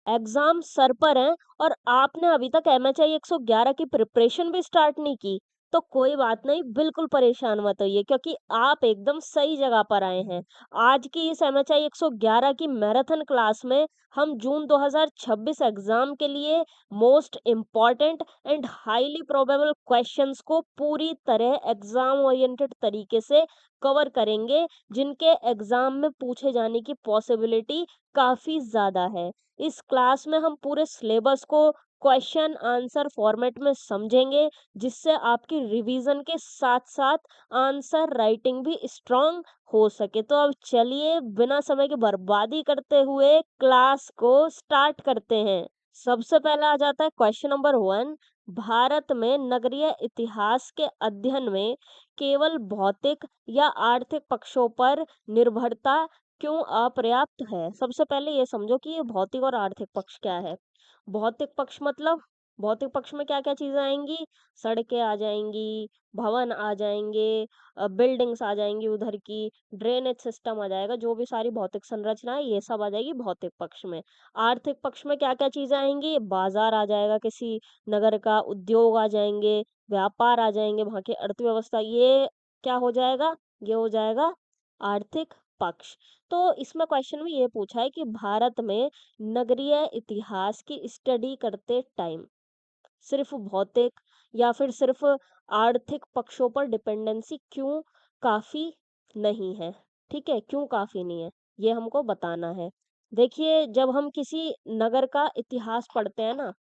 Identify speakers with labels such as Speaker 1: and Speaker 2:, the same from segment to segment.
Speaker 1: Exam sir पर हैं और आपने अभी तक एमएचआई 111 की प्रिपरेशन भी स्टार्ट नहीं की, तो कोई बात नहीं, बिल्कुल परेशान मत होइए क्योंकि आप एकदम सही जगह पर आए हैं। आज की इस एमएचआई 111 की मैराथन क्लास में हम जून 2026 एग्जाम के लिए most important and highly probable questions को पूरी तरह एग्जाम ओरिएंटेड तरीके से कवर करेंगे, जिनके एग्जाम में पूछे जाने की पॉसिबिलिटी काफ़ी ज़्यादा है। इस क्लास में हम पूरे सिलेबस को क्वेश्चन आंसर फॉर्मेट में समझेंगे, जिससे आपकी रिवीजन के साथ-साथ आंसर राइटिंग भी स्ट्रॉन्ग हो सके। तो अब चलिए बिना समय की बर्बादी करते हुए क्लास को स्टार्ट करते हैं। सबसे पहला आ जाता है क्वेश्चन नंबर 1। भारत में नगरीय इतिहास के अध्ययन में केवल भौतिक या आर्थिक पक्षों पर निर्भरता क्यों अपर्याप्त है? सबसे पहले ये समझो कि ये भौतिक और आर्थिक पक्ष क्या है। भौतिक पक्ष मतलब भौतिक पक्ष में क्या-क्या चीज़ें आएँगी? सड़कें आ जाएँगी, भवन आ जाएँगे, बिल्डिंग्स आ जाएँगी उधर की, ड्रेनेज सिस्टम आ जाएगा, जो भी सारी भौतिक संरचना है ये सब आ जाएगी भौतिक पक्ष में। आर्थिक पक्ष में क्या-क्या चीज़ें आएँगी? बाज़ार आ जाएगा किसी नगर का, उद्योग आ जाएँगे, व्यापार आ जाएँगे, वहाँ की अर्थव्यवस्था, ये क्या हो जाएगा? ये हो जाएगा आर्थिक पक्ष। तो इसमें क्वेश्चन में ये पूछा है कि भारत में नगरीय इतिहास की स्टडी करते टाइम सिर्फ भौतिक या फिर सिर्फ आर्थिक पक्षों पर डिपेंडेंसी क्यों काफी नहीं है? ठीक है, क्यों काफी नहीं है, ये हमको बताना है। देखिए, जब हम किसी नगर का इतिहास पढ़ते हैं ना,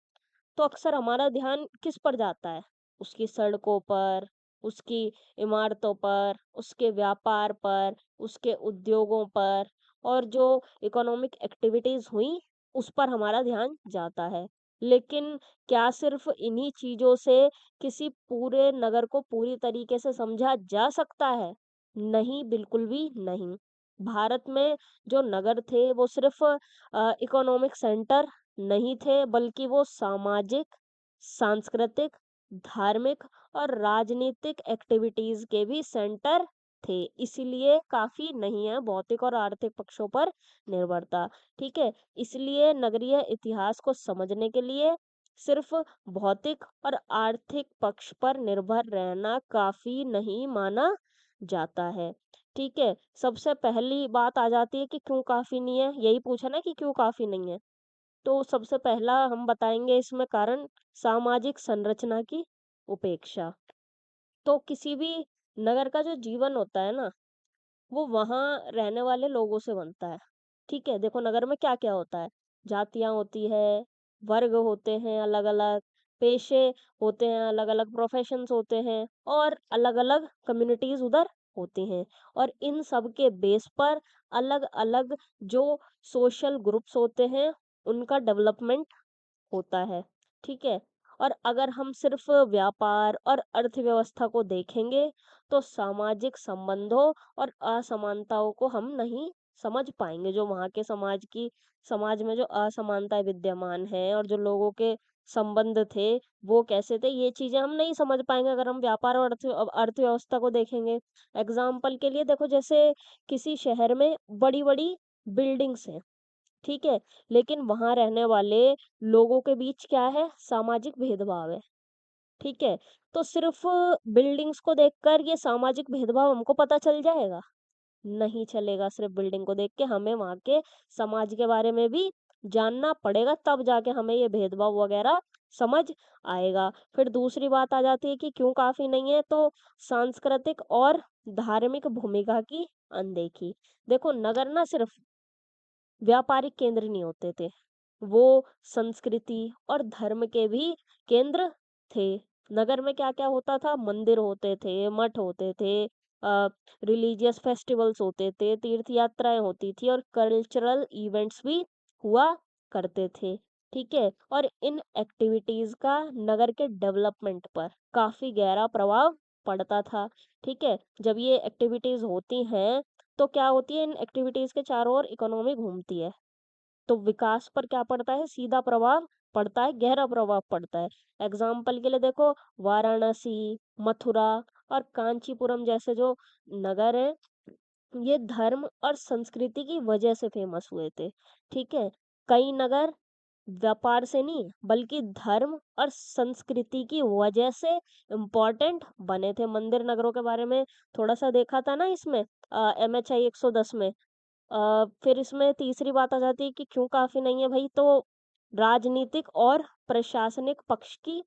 Speaker 1: तो अक्सर हमारा ध्यान किस पर जाता है? उसकी सड़कों पर, उसकी इमारतों पर, उसके व्यापार पर, उसके उद्योगों पर और जो इकोनॉमिक एक्टिविटीज़ हुई, उस पर हमारा ध्यान जाता है। लेकिन क्या सिर्फ़ इन्हीं चीज़ों से किसी पूरे नगर को पूरी तरीके से समझा जा सकता है? नहीं, बिल्कुल भी नहीं। भारत में जो नगर थे, वो सिर्फ़ इकोनॉमिक सेंटर नहीं थे, बल्कि वो सामाजिक, सांस्कृतिक, धार्मिक और राजनीतिक एक्टिविटीज़ के भी सेंटर थे। इसीलिए काफ़ी नहीं है भौतिक और आर्थिक पक्षों पर निर्भरता, ठीक है? इसलिए नगरीय इतिहास को समझने के लिए सिर्फ़ भौतिक और आर्थिक पक्ष पर निर्भर रहना काफ़ी नहीं माना जाता है, ठीक है? सबसे पहली बात आ जाती है कि क्यों काफ़ी नहीं है? यही पूछा ना कि क्यों काफ़ी नहीं है? तो सबसे पहला हम बताएँगे इसमें कारण सामाजिक संरचना की उपेक्षा। तो किसी भी नगर का जो जीवन होता है ना, वो वहाँ रहने वाले लोगों से बनता है। ठीक है? देखो नगर में क्या-क्या होता है, जातियाँ होती है, वर्ग होते हैं अलग-अलग, पेशे होते हैं अलग-अलग, प्रोफ़ेशंस होते हैं और अलग-अलग कम्युनिटीज़ उधर होती हैं। और इन सब के बेस पर अलग-अलग जो सोशल ग्रुप्स होते हैं, उनका डेवलपमेंट होता है, ठीक है? और अगर हम सिर्फ़ व्यापार और अर्थव्यवस्था को देखेंगे, तो सामाजिक संबंधों और असमानताओं को हम नहीं समझ पाएँगे। जो वहाँ के समाज में जो असमानताएँ विद्यमान हैं और जो लोगों के संबंध थे, वो कैसे थे, ये चीज़ें हम नहीं समझ पाएँगे अगर हम व्यापार और अर्थव्यवस्था को देखेंगे। एग्ज़ाम्पल के लिए देखो जैसे किसी शहर में बड़ी-बड़ी बिल्डिंग्स हैं। ठीक है? लेकिन वहाँ रहने वाले लोगों के बीच क्या है? सामाजिक भेदभाव है, ठीक है? तो सिर्फ़ बिल्डिंग्स को देखकर ये सामाजिक भेदभाव हमको पता चल जाएगा? नहीं चलेगा, सिर्फ़ बिल्डिंग को देख के हमें वहाँ के समाज के बारे में भी जानना पड़ेगा, तब जाके हमें ये भेदभाव वग़ैरह समझ आएगा। फिर दूसरी बात आ जाती है कि क्यों काफ़ी नहीं है, तो सांस्कृतिक और धार्मिक भूमिका की अनदेखी। देखो नगर ना सिर्फ़ व्यापारिक केंद्र नहीं होते थे। वो संस्कृति और धर्म के भी केंद्र थे। नगर में क्या-क्या होता था? मंदिर होते थे, मठ होते थे, रिलीजियस फेस्टिवल्स होते थे, तीर्थ यात्राएँ होती थी और कल्चरल इवेंट्स भी हुआ करते थे। ठीक है? और इन एक्टिविटीज़ का नगर के डेवलपमेंट पर काफ़ी गहरा प्रभाव पड़ता था। ठीक है? जब ये एक्टिविटीज़ होती हैं तो क्या होती है इन एक्टिविटीज़ के चारों ओर इकोनॉमी घूमती है। तो विकास पर क्या पड़ता है? सीधा प्रभाव पड़ता है, गहरा प्रभाव पड़ता है। एग्ज़ाम्पल के लिए देखो वाराणसी, मथुरा और कांचीपुरम जैसे जो नगर हैं, ये धर्म और संस्कृति की वजह से फ़ेमस हुए थे। ठीक है? कई नगर व्यापार से नहीं बल्कि धर्म और संस्कृति की वजह से इम्पोर्टेंट बने थे। मंदिर नगरों के बारे में थोड़ा सा देखा था ना इसमें, MHI 110 में। फिर इसमें तीसरी बात आ जाती है कि क्यों काफी नहीं है भाई, तो राजनीतिक और प्रशासनिक पक्ष की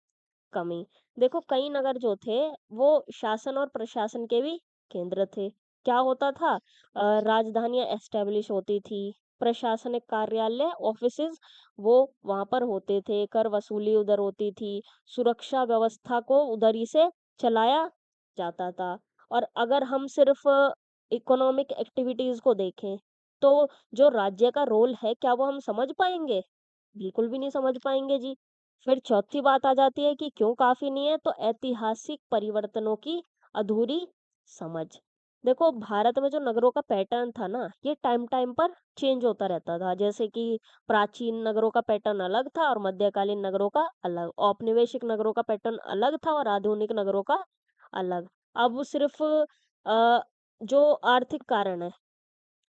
Speaker 1: कमी। देखो कई नगर जो थे वो शासन और प्रशासन के भी केंद्र थे। क्या होता था, राजधानियां एस्टेब्लिश होती थी, प्रशासनिक कार्यालय ऑफिसेज वो वहां पर होते थे, कर वसूली उधर होती थी, सुरक्षा व्यवस्था को उधर ही से चलाया जाता था। और अगर हम सिर्फ इकोनॉमिक एक्टिविटीज को देखें, तो जो राज्य का रोल है क्या वो हम समझ पाएंगे? बिल्कुल भी नहीं समझ पाएंगे जी। फिर चौथी बात आ जाती है कि क्यों काफी नहीं है, तो ऐतिहासिक परिवर्तनों की अधूरी समझ। देखो भारत में जो नगरों का पैटर्न था ना, ये टाइम टाइम पर चेंज होता रहता था। जैसे कि प्राचीन नगरों का पैटर्न अलग था और मध्यकालीन नगरों का अलग, औपनिवेशिक नगरों का पैटर्न अलग था और आधुनिक नगरों का अलग। अब वो सिर्फ जो आर्थिक कारण है,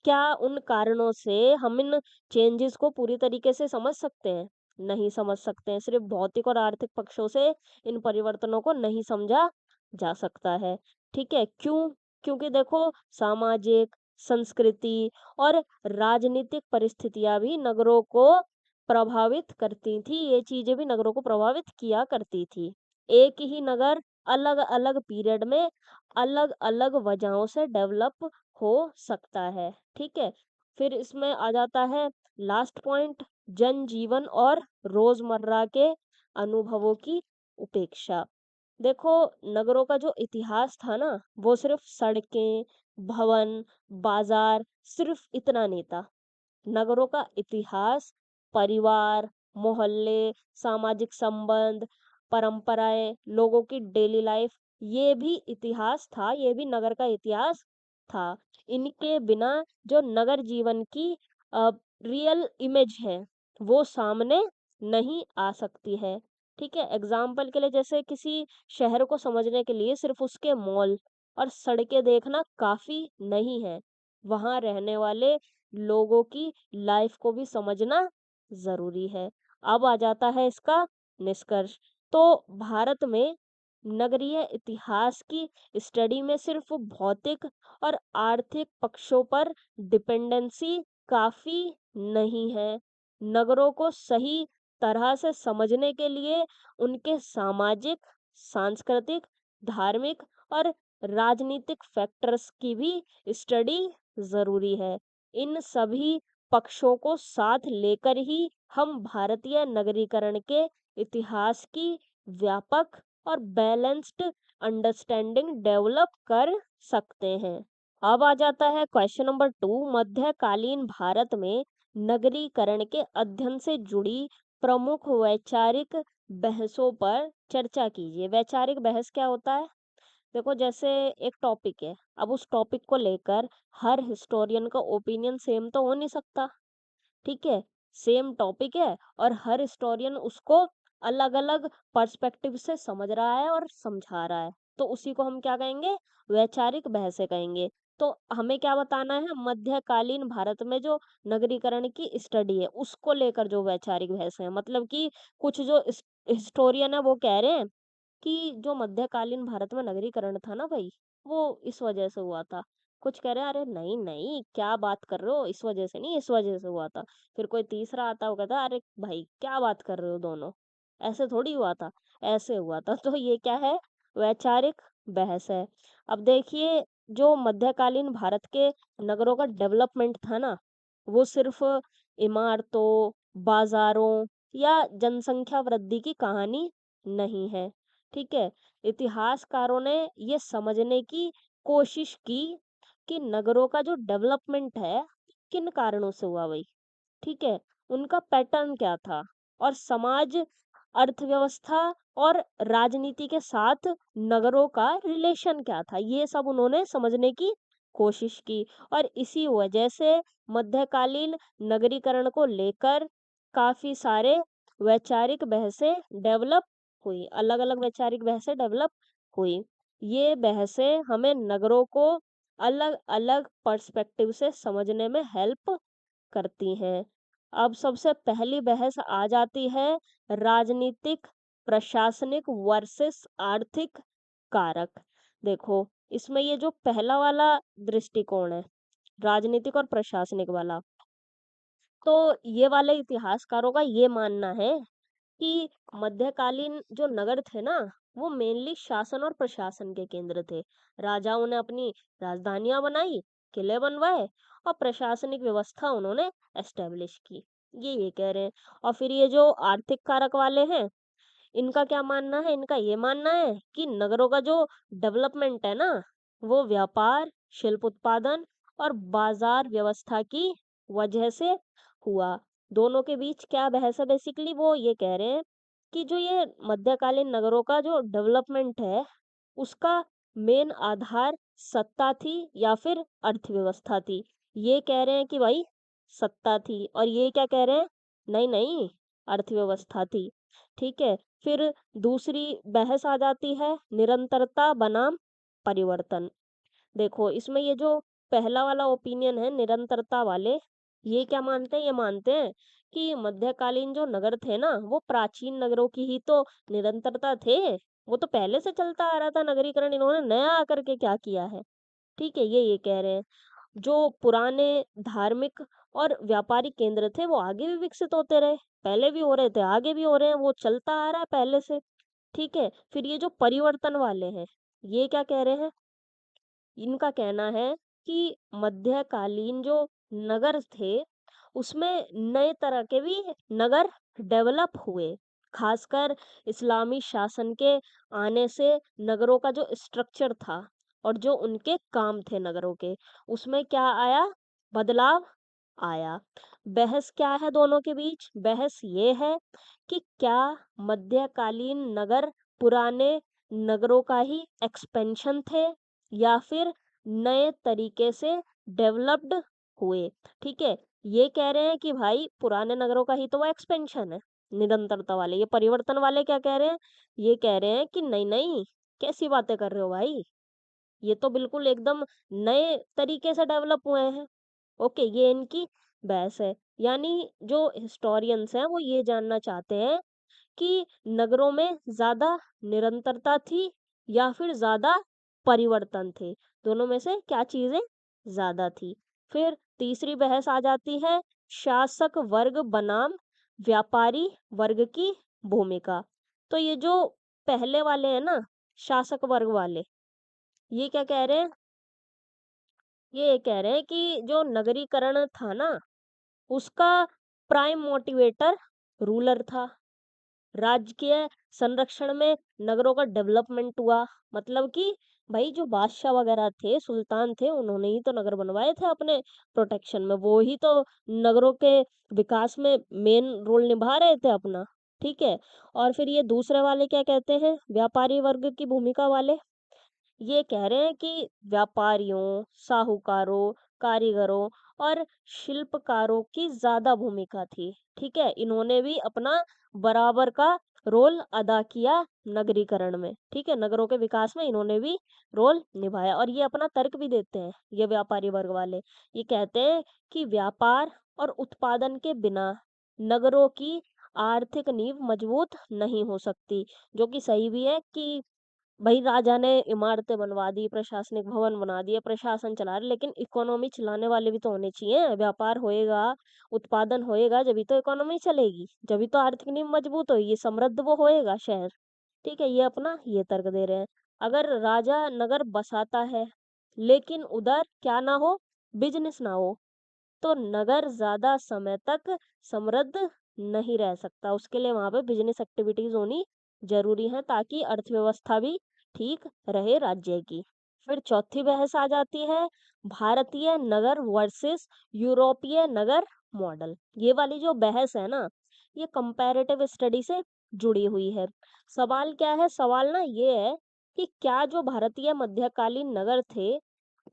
Speaker 1: क्या उन कारणों से हम इन चेंजेस को पूरी तरीके से समझ सकते हैं? नहीं समझ सकते हैं। सिर्फ भौतिक और आर्थिक पक्षों से इन परिवर्तनों को नहीं समझा जा सकता है। ठीक है, क्यों? क्योंकि देखो सामाजिक, संस्कृति और राजनीतिक परिस्थितियां भी नगरों को प्रभावित करती थी। ये चीजें भी नगरों को प्रभावित किया करती थी। एक ही नगर अलग अलग पीरियड में अलग अलग वजहों से डेवलप हो सकता है। ठीक है, फिर इसमें आ जाता है लास्ट पॉइंट, जनजीवन और रोजमर्रा के अनुभवों की उपेक्षा। देखो नगरों का जो इतिहास था ना, वो सिर्फ सड़कें, भवन, बाजार, सिर्फ इतना नहीं था। नगरों का इतिहास परिवार, मोहल्ले, सामाजिक संबंध, परंपराएं, लोगों की डेली लाइफ, ये भी इतिहास था, ये भी नगर का इतिहास था। इनके बिना जो नगर जीवन की रियल इमेज है वो सामने नहीं आ सकती है। ठीक है, एग्जाम्पल के लिए जैसे किसी शहर को समझने के लिए सिर्फ उसके मॉल और सड़कें देखना काफी नहीं है, वहां रहने वाले लोगों की लाइफ को भी समझना जरूरी है। अब आ जाता है इसका निष्कर्ष। तो भारत में नगरीय इतिहास की स्टडी में सिर्फ भौतिक और आर्थिक पक्षों पर डिपेंडेंसी काफी नहीं है। नगरों को सही तरह से समझने के लिए उनके सामाजिक, सांस्कृतिक, धार्मिक और राजनीतिक फैक्टर्स की भी स्टडी जरूरी है। इन सभी पक्षों को साथ लेकर ही हम भारतीय नगरीकरण के इतिहास की व्यापक और बैलेंस्ड अंडरस्टैंडिंग डेवलप कर सकते हैं। अब आ जाता है क्वेश्चन नंबर 2, मध्यकालीन भारत में नगरीकरण के अध्ययन से जुड़ी प्रमुख वैचारिक बहसों पर चर्चा कीजिए। वैचारिक बहस क्या होता है? देखो जैसे एक टॉपिक है, अब उस टॉपिक को लेकर हर हिस्टोरियन का ओपिनियन सेम तो हो नहीं सकता। ठीक है, सेम टॉपिक है और हर हिस्टोरियन उसको अलग अलग पर्सपेक्टिव से समझ रहा है और समझा रहा है, तो उसी को हम क्या कहेंगे? वैचारिक बहसें कहेंगे। तो हमें क्या बताना है, मध्यकालीन भारत में जो नगरीकरण की स्टडी है उसको लेकर जो वैचारिक बहस है, मतलब कि कुछ जो हिस्टोरियन है वो कह रहे हैं कि जो मध्यकालीन भारत में नगरीकरण था ना भाई, वो इस वजह से हुआ था। कुछ कह रहे हैं अरे नहीं नहीं क्या बात कर रहे हो, इस वजह से नहीं, इस वजह से हुआ था। फिर कोई तीसरा आता होगा था, अरे भाई क्या बात कर रहे हो दोनों, ऐसे थोड़ी हुआ था, ऐसे हुआ था। तो ये क्या है? वैचारिक बहस है। अब देखिए, जो मध्यकालीन भारत के नगरों का डेवलपमेंट था ना, वो सिर्फ इमारतों, बाजारों या जनसंख्या वृद्धि की कहानी नहीं है। ठीक है, इतिहासकारों ने ये समझने की कोशिश की कि नगरों का जो डेवलपमेंट है किन कारणों से हुआ भाई। ठीक है, उनका पैटर्न क्या था और समाज, अर्थव्यवस्था और राजनीति के साथ नगरों का रिलेशन क्या था, ये सब उन्होंने समझने की कोशिश की। और इसी वजह से मध्यकालीन नगरीकरण को लेकर काफी सारे वैचारिक बहसें डेवलप हुई, अलग अलग वैचारिक बहसें डेवलप हुई। ये बहसें हमें नगरों को अलग अलग पर्सपेक्टिव से समझने में हेल्प करती हैं। अब सबसे पहली बहस आ जाती है राजनीतिक, प्रशासनिक वर्सेस आर्थिक कारक। देखो, इसमें ये जो पहला वाला दृष्टिकोण है, राजनीतिक और प्रशासनिक वाला, तो ये वाले इतिहासकारों का ये मानना है कि मध्यकालीन जो नगर थे ना, वो मेनली शासन और प्रशासन के केंद्र थे। राजाओं ने अपनी राजधानियां बनाई, किले बनवाए और प्रशासनिक व्यवस्था उन्होंने एस्टेब्लिश की। ये कह रहे हैं। और फिर ये जो आर्थिक कारक वाले हैं, इनका क्या मानना है? इनका ये मानना है कि नगरों का जो डेवलपमेंट है ना, वो व्यापार, शिल्प उत्पादन और बाजार व्यवस्था की वजह से हुआ। दोनों के बीच क्या बहस है? बेसिकली वो ये कह रहे हैं कि जो ये मध्यकालीन नगरों का जो डेवलपमेंट है, उसका मेन आधार सत्ता थी या फिर अर्थव्यवस्था थी। ये कह रहे हैं कि भाई सत्ता थी, और ये क्या कह रहे हैं? नहीं नहीं, अर्थव्यवस्था थी। ठीक है। फिर दूसरी बहस आ जाती है निरंतरता बनाम परिवर्तन। देखो, इसमें ये जो पहला वाला ओपिनियन है निरंतरता वाले, ये क्या मानते हैं? ये मानते हैं कि मध्यकालीन जो नगर थे ना, वो प्राचीन नगरों की ही तो निरंतरता थे। वो तो पहले से चलता आ रहा था नगरीकरण, इन्होंने नया आकर के क्या किया है? ठीक है, ये कह रहे हैं। जो पुराने धार्मिक और व्यापारिक केंद्र थे, वो आगे भी विकसित होते रहे। पहले भी हो रहे थे, आगे भी हो रहे हैं, वो चलता आ रहा है पहले से। ठीक है। फिर ये जो परिवर्तन वाले हैं, ये क्या कह रहे हैं? इनका कहना है कि मध्यकालीन जो नगर थे, उसमें नए तरह के भी नगर डेवलप हुए। खासकर इस्लामी शासन के आने से नगरों का जो स्ट्रक्चर था और जो उनके काम थे नगरों के, उसमें क्या आया? बदलाव आया। बहस क्या है दोनों के बीच? बहस ये है कि क्या मध्यकालीन नगर पुराने नगरों का ही एक्सपेंशन थे या फिर नए तरीके से डेवलप्ड हुए। ठीक है। ये कह रहे हैं कि भाई पुराने नगरों का ही तो वो एक्सपेंशन है, निरंतरता वाले। ये परिवर्तन वाले क्या कह रहे हैं? ये कह रहे हैं कि नहीं नहीं, कैसी बातें कर रहे हो भाई, ये तो बिल्कुल एकदम नए तरीके से डेवलप हुए हैं। ओके, ये इनकी बहस है। यानी जो हिस्टोरियंस हैं वो ये जानना चाहते हैं कि नगरों में ज़्यादा निरंतरता थी या फिर ज़्यादा परिवर्तन थे? दोनों में से क्या चीज़ें ज़्यादा थी? फिर तीसरी बहस आ जाती है शासक वर्ग बनाम व्यापारी वर्ग की भूमिका। तो ये जो पहले वाले हैं ना, शासक वर्ग वाले, ये क्या कह रहे हैं? ये कह रहे हैं कि जो नगरीकरण था ना, उसका प्राइम मोटिवेटर रूलर था। राजकीय संरक्षण में नगरों का डेवलपमेंट हुआ। मतलब कि भाई जो बादशाह वगैरह थे, सुल्तान थे, उन्होंने ही तो नगर बनवाए थे अपने प्रोटेक्शन में। वो ही तो नगरों के विकास में मेन रोल निभा रहे थे अपना। ठीक है। और फिर ये दूसरे वाले क्या कहते हैं, व्यापारी वर्ग की भूमिका वाले? ये कह रहे हैं कि व्यापारियों, साहूकारों, कारीगरों और शिल्पकारों की ज्यादा भूमिका थी। ठीक है। इन्होंने भी अपना बराबर का रोल अदा किया नगरीकरण में। ठीक है। नगरों के विकास में इन्होंने भी रोल निभाया। और ये अपना तर्क भी देते हैं, ये व्यापारी वर्ग वाले। ये कहते हैं कि व्यापार और उत्पादन के बिना नगरों की आर्थिक नींव मजबूत नहीं हो सकती। जो कि सही भी है कि भाई राजा ने इमारतें बनवा दी, प्रशासनिक भवन बना दिए, प्रशासन चला रहे, लेकिन इकोनॉमी चलाने वाले भी तो होने चाहिए। व्यापार होएगा, उत्पादन होएगा, जभी तो इकोनॉमी चलेगी, जभी तो आर्थिक नींव मजबूत होगी, समृद्ध वो होएगा शहर। ठीक है। ये अपना ये तर्क दे रहे हैं। अगर राजा नगर बसाता है लेकिन उधर क्या ना हो, बिजनेस ना हो, तो नगर ज्यादा समय तक समृद्ध नहीं रह सकता। उसके लिए वहां पे बिजनेस एक्टिविटीज होनी जरूरी है, ताकि अर्थव्यवस्था भी ठीक रहे राज्य की। फिर चौथी बहस आ जाती है भारतीय नगर वर्सेस यूरोपीय नगर मॉडल। ये वाली जो बहस है ना, ये कंपैरेटिव स्टडी से जुड़ी हुई है। सवाल क्या है? सवाल ना ये है कि क्या जो भारतीय मध्यकालीन नगर थे,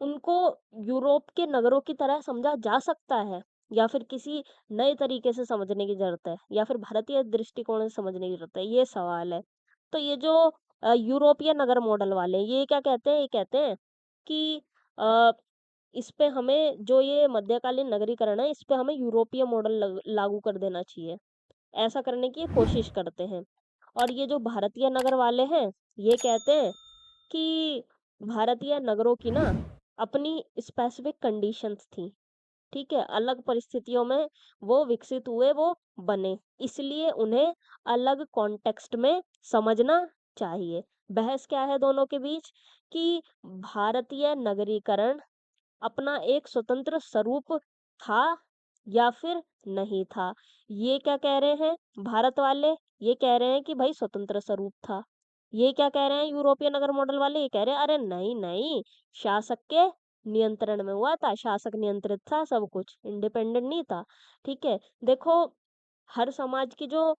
Speaker 1: उनको यूरोप के नगरों की तरह समझा जा सकता है या फिर किसी नए तरीके से समझने की जरूरत है, या फिर भारतीय दृष्टिकोण से समझने की जरूरत है? ये सवाल है। तो ये जो यूरोपीय नगर मॉडल वाले हैं, ये क्या कहते हैं? ये कहते हैं कि इस पे हमें जो ये मध्यकालीन नगरीकरण है, इस पे हमें यूरोपीय मॉडल लागू कर देना चाहिए। ऐसा करने की ये कोशिश करते हैं। और ये जो भारतीय नगर वाले हैं, ये कहते हैं कि भारतीय नगरों की ना अपनी स्पेसिफिक कंडीशंस थी। ठीक है? अलग परिस्थितियों में वो विकसित हुए, वो बने। इसलिए उन्हें अलग कॉन्टेक्स्ट में समझना चाहिए। बहस क्या है दोनों के बीच कि भारतीय नगरीकरण अपना एक स्वतंत्र स्वरूप था या फिर नहीं था। ये क्या कह रहे हैं भारत वाले? ये कह रहे हैं कि भाई स्वतंत्र स्वरूप था। ये क्या कह रहे हैं यूरोपीय नगर मॉडल वाले? ये कह रहे हैं अरे नहीं नहीं, शासक के नियंत्रण में हुआ था, शासक नियंत्रित था सब कुछ, इंडिपेंडेंट नहीं था। ठीक है, देखो हर समाज की जो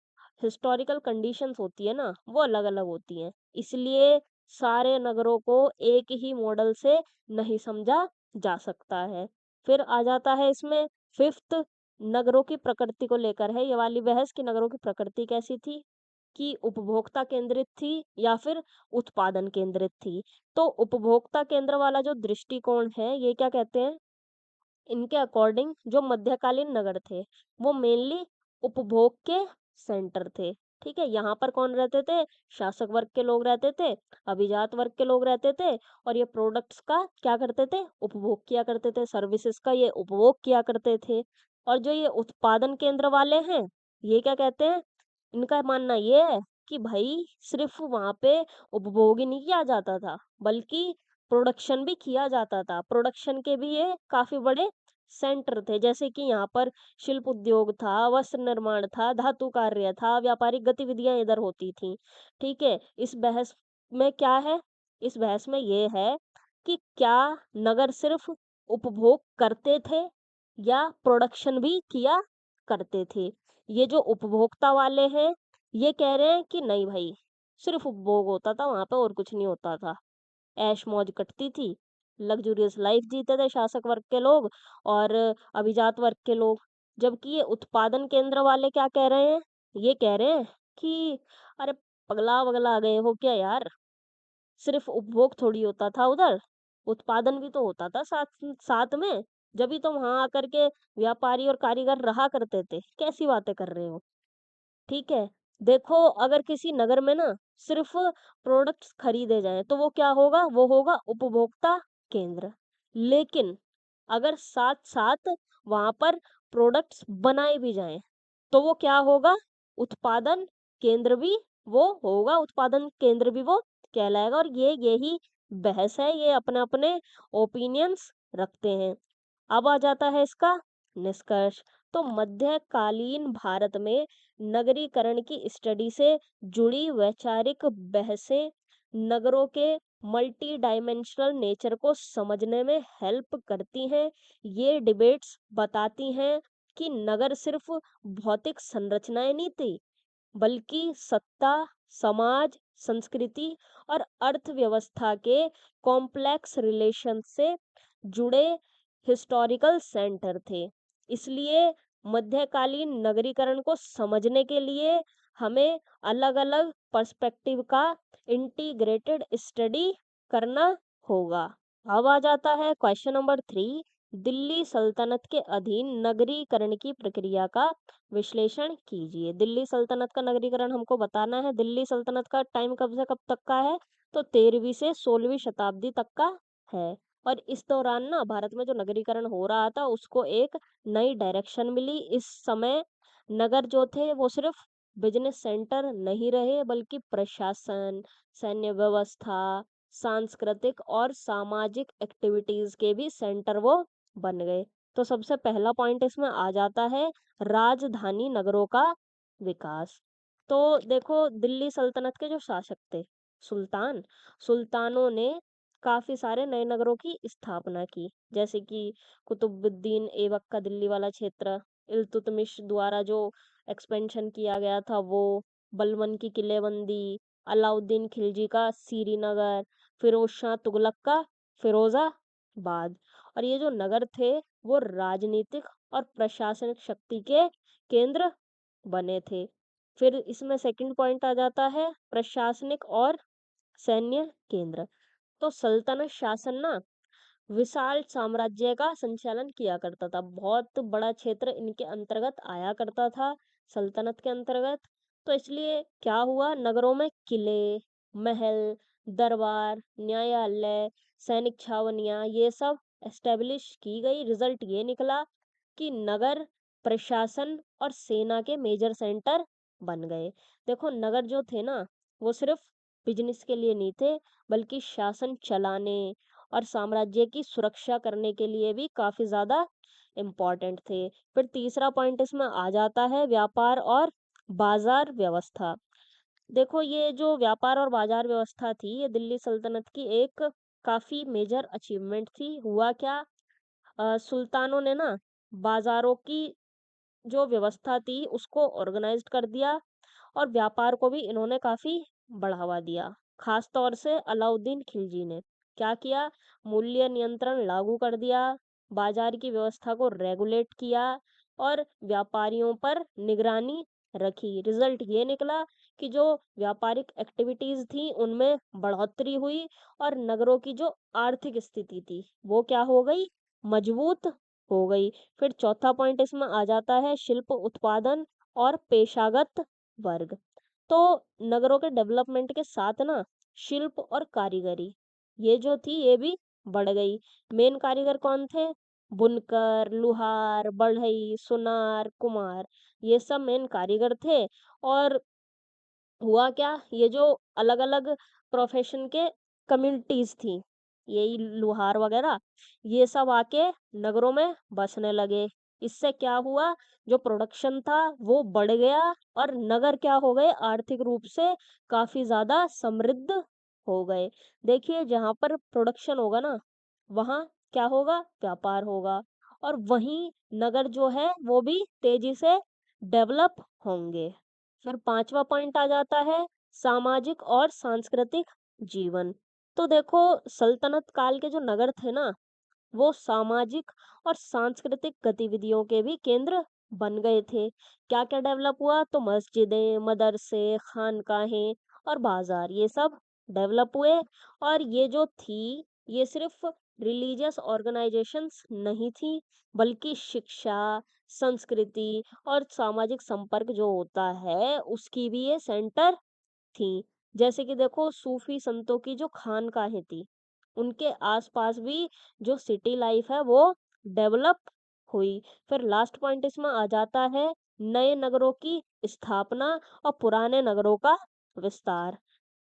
Speaker 1: हिस्टोरिकल कंडीशंस होती है ना, वो अलग अलग होती हैं। इसलिए सारे नगरों को एक ही मॉडल से नहीं समझा जा सकता है। फिर आ जाता है इसमें फिफ्थ, नगरों की प्रकृति को लेकर है ये वाली बहस कि नगरों की प्रकृति कैसी थी, कि उपभोक्ता केंद्रित थी या फिर उत्पादन केंद्रित थी। तो उपभोक्ता केंद्र वाला जो दृष्टिकोण है, ये क्या कहते हैं, इनके अकॉर्डिंग जो मध्यकालीन नगर थे, वो मेनली उपभोग के सेंटर थे। ठीक है, यहाँ पर कौन रहते थे? शासक वर्ग के लोग रहते थे, अभिजात वर्ग के लोग रहते थे, और ये प्रोडक्ट्स का क्या करते थे? उपभोग किया करते थे, सर्विसेज का ये उपभोग किया करते थे। और जो ये उत्पादन केंद्र वाले हैं, ये क्या कहते हैं? इनका मानना ये है कि भाई सिर्फ वहां पे उपभोग ही नहीं किया जाता था, बल्कि प्रोडक्शन भी किया जाता था। प्रोडक्शन के भी ये काफी बड़े सेंटर थे, जैसे कि यहाँ पर शिल्प उद्योग था, वस्त्र निर्माण था, धातु कार्य था, व्यापारिक गतिविधियां इधर होती थी। ठीक है, इस बहस में क्या है? इस बहस में ये है कि क्या नगर सिर्फ उपभोग करते थे या प्रोडक्शन भी किया करते थे। ये जो उपभोक्ता वाले हैं, ये कह रहे हैं कि नहीं भाई, सिर्फ उपभोग होता था वहां पे और कुछ नहीं होता था। ऐश मौज कटती थी, लग्जूरियस लाइफ जीते थे शासक वर्ग के लोग और अभिजात वर्ग के लोग। जबकि ये उत्पादन केंद्र वाले क्या कह रहे हैं? ये कह रहे हैं कि अरे पगला वगला गए हो क्या यार, सिर्फ उपभोग थोड़ी होता था उधर, उत्पादन भी तो होता था साथ साथ में। जब भी तो वहां आकर के व्यापारी और कारीगर रहा करते थे, कैसी बातें कर रहे हो? ठीक है, देखो अगर किसी नगर में ना सिर्फ प्रोडक्ट्स खरीदे जाएं तो वो क्या होगा? वो होगा उपभोक्ता केंद्र। लेकिन अगर साथ साथ वहां पर प्रोडक्ट्स बनाए भी जाएं तो वो क्या होगा? उत्पादन केंद्र भी वो होगा, उत्पादन केंद्र भी वो कहलाएगा। और ये यही बहस है, ये अपने अपने ओपिनियंस रखते हैं। अब आ जाता है इसका निष्कर्ष। तो मध्यकालीन भारत में नगरीकरण की स्टडी से जुड़ी वैचारिक बहसें नगरों के मल्टी डायमेंशनल नेचर को समझने में हेल्प करती हैं। ये डिबेट्स बताती हैं कि नगर सिर्फ भौतिक संरचनाएं नहीं थी, बल्कि सत्ता, समाज, संस्कृति और अर्थव्यवस्था के कॉम्प्लेक्स रिलेशन से जुड़े हिस्टोरिकल सेंटर थे। इसलिए मध्यकालीन नगरीकरण को समझने के लिए हमें अलग-अलग पर्सपेक्टिव का इंटीग्रेटेड स्टडी करना होगा। अब आ जाता है क्वेश्चन नंबर 3, दिल्ली सल्तनत के अधीन नगरीकरण की प्रक्रिया का विश्लेषण कीजिए। दिल्ली सल्तनत का नगरीकरण हमको बताना है। दिल्ली सल्तनत का टाइम कब से कब तक का है? तो 13वीं से 16वीं शताब्दी तक का है। और इस दौरान ना भारत में जो नगरीकरण हो रहा था उसको एक नई डायरेक्शन मिली। इस समय नगर जो थे वो सिर्फ बिजनेस सेंटर नहीं रहे, बल्कि प्रशासन, सैन्य व्यवस्था, सांस्कृतिक और सामाजिक एक्टिविटीज के भी सेंटर वो बन गए। तो सबसे पहला पॉइंट इसमें आ जाता है राजधानी नगरों का विकास। तो देखो दिल्ली सल्तनत के जो शासक थे, सुल्तान, सुल्तानों ने काफी सारे नए नगरों की स्थापना की, जैसे कि कुतुबुद्दीन ऐबक का दिल्ली वाला क्षेत्र, इल्तुतमिश द्वारा जो एक्सपेंशन किया गया था वो, बलबन की किलेबंदी, अलाउद्दीन खिलजी का श्रीनगर, फिरोज शाह तुगलक का फिरोजाबाद। और ये जो नगर थे वो राजनीतिक और प्रशासनिक शक्ति के केंद्र बने थे। फिर इसमें सेकंड पॉइंट आ जाता है प्रशासनिक और सैन्य केंद्र। तो सल्तनत शासन ना विशाल साम्राज्य का संचालन किया करता था। बहुत बड़ा क्षेत्र इनके अंतर्गत आया करता था, सल्तनत के अंतर्गत। तो इसलिए क्या हुआ, नगरों में किले, महल, दरबार, न्यायालय, सैनिक छावनियाँ ये सब एस्टेब्लिश की गई। रिजल्ट ये निकला कि नगर प्रशासन और सेना के मेजर सेंटर बन गए। देखो नगर जो थे ना, वो सिर्फ बिजनेस के लिए नहीं थे, बल्कि शासन चलाने और साम्राज्य की सुरक्षा करने के लिए भी काफ़ी ज़्यादा इम्पोर्टेंट थे। फिर तीसरा पॉइंट इसमें आ जाता है व्यापार और बाज़ार व्यवस्था। देखो ये जो व्यापार और बाज़ार व्यवस्था थी, ये दिल्ली सल्तनत की एक काफ़ी मेजर अचीवमेंट थी। हुआ क्या, सुल्तानों ने ना बाज़ारों की जो व्यवस्था थी उसको ऑर्गेनाइज्ड कर दिया और व्यापार को भी इन्होंने काफ़ी बढ़ावा दिया। खास तौर से अलाउद्दीन खिलजी ने क्या किया, मूल्य नियंत्रण लागू कर दिया, बाजार की व्यवस्था को रेगुलेट किया और व्यापारियों पर निगरानी रखी। रिजल्ट ये निकला कि जो व्यापारिक एक्टिविटीज थी उनमें बढ़ोतरी हुई और नगरों की जो आर्थिक स्थिति थी वो क्या हो गई, मजबूत हो गई। फिर चौथा पॉइंट इसमें आ जाता है शिल्प उत्पादन और पेशागत वर्ग। तो नगरों के डेवलपमेंट के साथ ना शिल्प और कारीगरी ये जो थी ये भी बढ़ गई। मेन कारीगर कौन थे, बुनकर, लुहार, बढ़ई, सुनार, कुमार, ये सब मेन कारीगर थे। और हुआ क्या, ये जो अलग अलग प्रोफेशन के कम्युनिटीज थी, यही लुहार वगैरह, ये सब आके नगरों में बसने लगे। इससे क्या हुआ, जो प्रोडक्शन था वो बढ़ गया और नगर क्या हो गए, आर्थिक रूप से काफी ज्यादा समृद्ध हो गए। देखिए जहां पर प्रोडक्शन होगा ना, वहां क्या होगा, व्यापार होगा और वहीं नगर जो है वो भी तेजी से डेवलप होंगे। फिर पांचवा पॉइंट आ जाता है सामाजिक और सांस्कृतिक जीवन। तो देखो सल्तनत काल के जो नगर थे ना, वो सामाजिक और सांस्कृतिक गतिविधियों के भी केंद्र बन गए थे। क्या क्या डेवलप हुआ, तो मस्जिदें, मदरसे, खानकाहें और बाजार ये सब डेवलप हुए। और ये जो थी, ये सिर्फ रिलीजियस ऑर्गेनाइजेशंस नहीं थी, बल्कि शिक्षा, संस्कृति और सामाजिक संपर्क जो होता है उसकी भी ये सेंटर थी। जैसे कि देखो सूफी संतों की जो खानकाहें थी, उनके आसपास भी जो सिटी लाइफ है वो डेवलप हुई। फिर लास्ट पॉइंट इसमें आ जाता है नए नगरों की स्थापना और पुराने नगरों का विस्तार।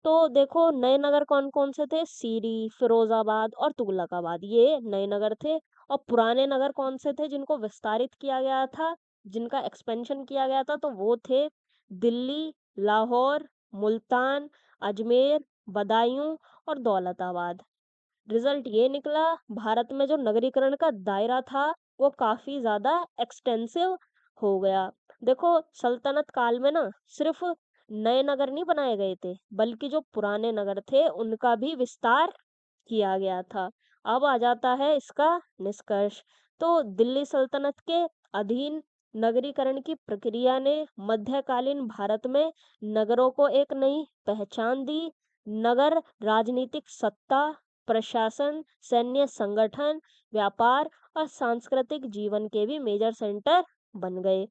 Speaker 1: तो देखो नए नगर कौन कौन से थे, सीरी, फिरोजाबाद और तुगलकाबाद, ये नए नगर थे। और पुराने नगर कौन से थे जिनको विस्तारित किया गया था, जिनका एक्सपेंशन किया गया था, तो वो थे दिल्ली, लाहौर, मुल्तान, अजमेर, बदायूं और दौलताबाद। रिजल्ट ये निकला, भारत में जो नगरीकरण का दायरा था वो काफी ज्यादा एक्सटेंसिव हो गया। देखो सल्तनत काल में ना सिर्फ नए नगर नहीं बनाए गए थे, बल्कि जो पुराने नगर थे उनका भी विस्तार किया गया था। अब आ जाता है इसका निष्कर्ष। तो दिल्ली सल्तनत के अधीन नगरीकरण की प्रक्रिया ने मध्यकालीन भारत में नगरों को एक नई पहचान दी। नगर राजनीतिक सत्ता, प्रशासन, सैन्य संगठन, व्यापार और सांस्कृतिक जीवन के भी मेजर सेंटर बन गए।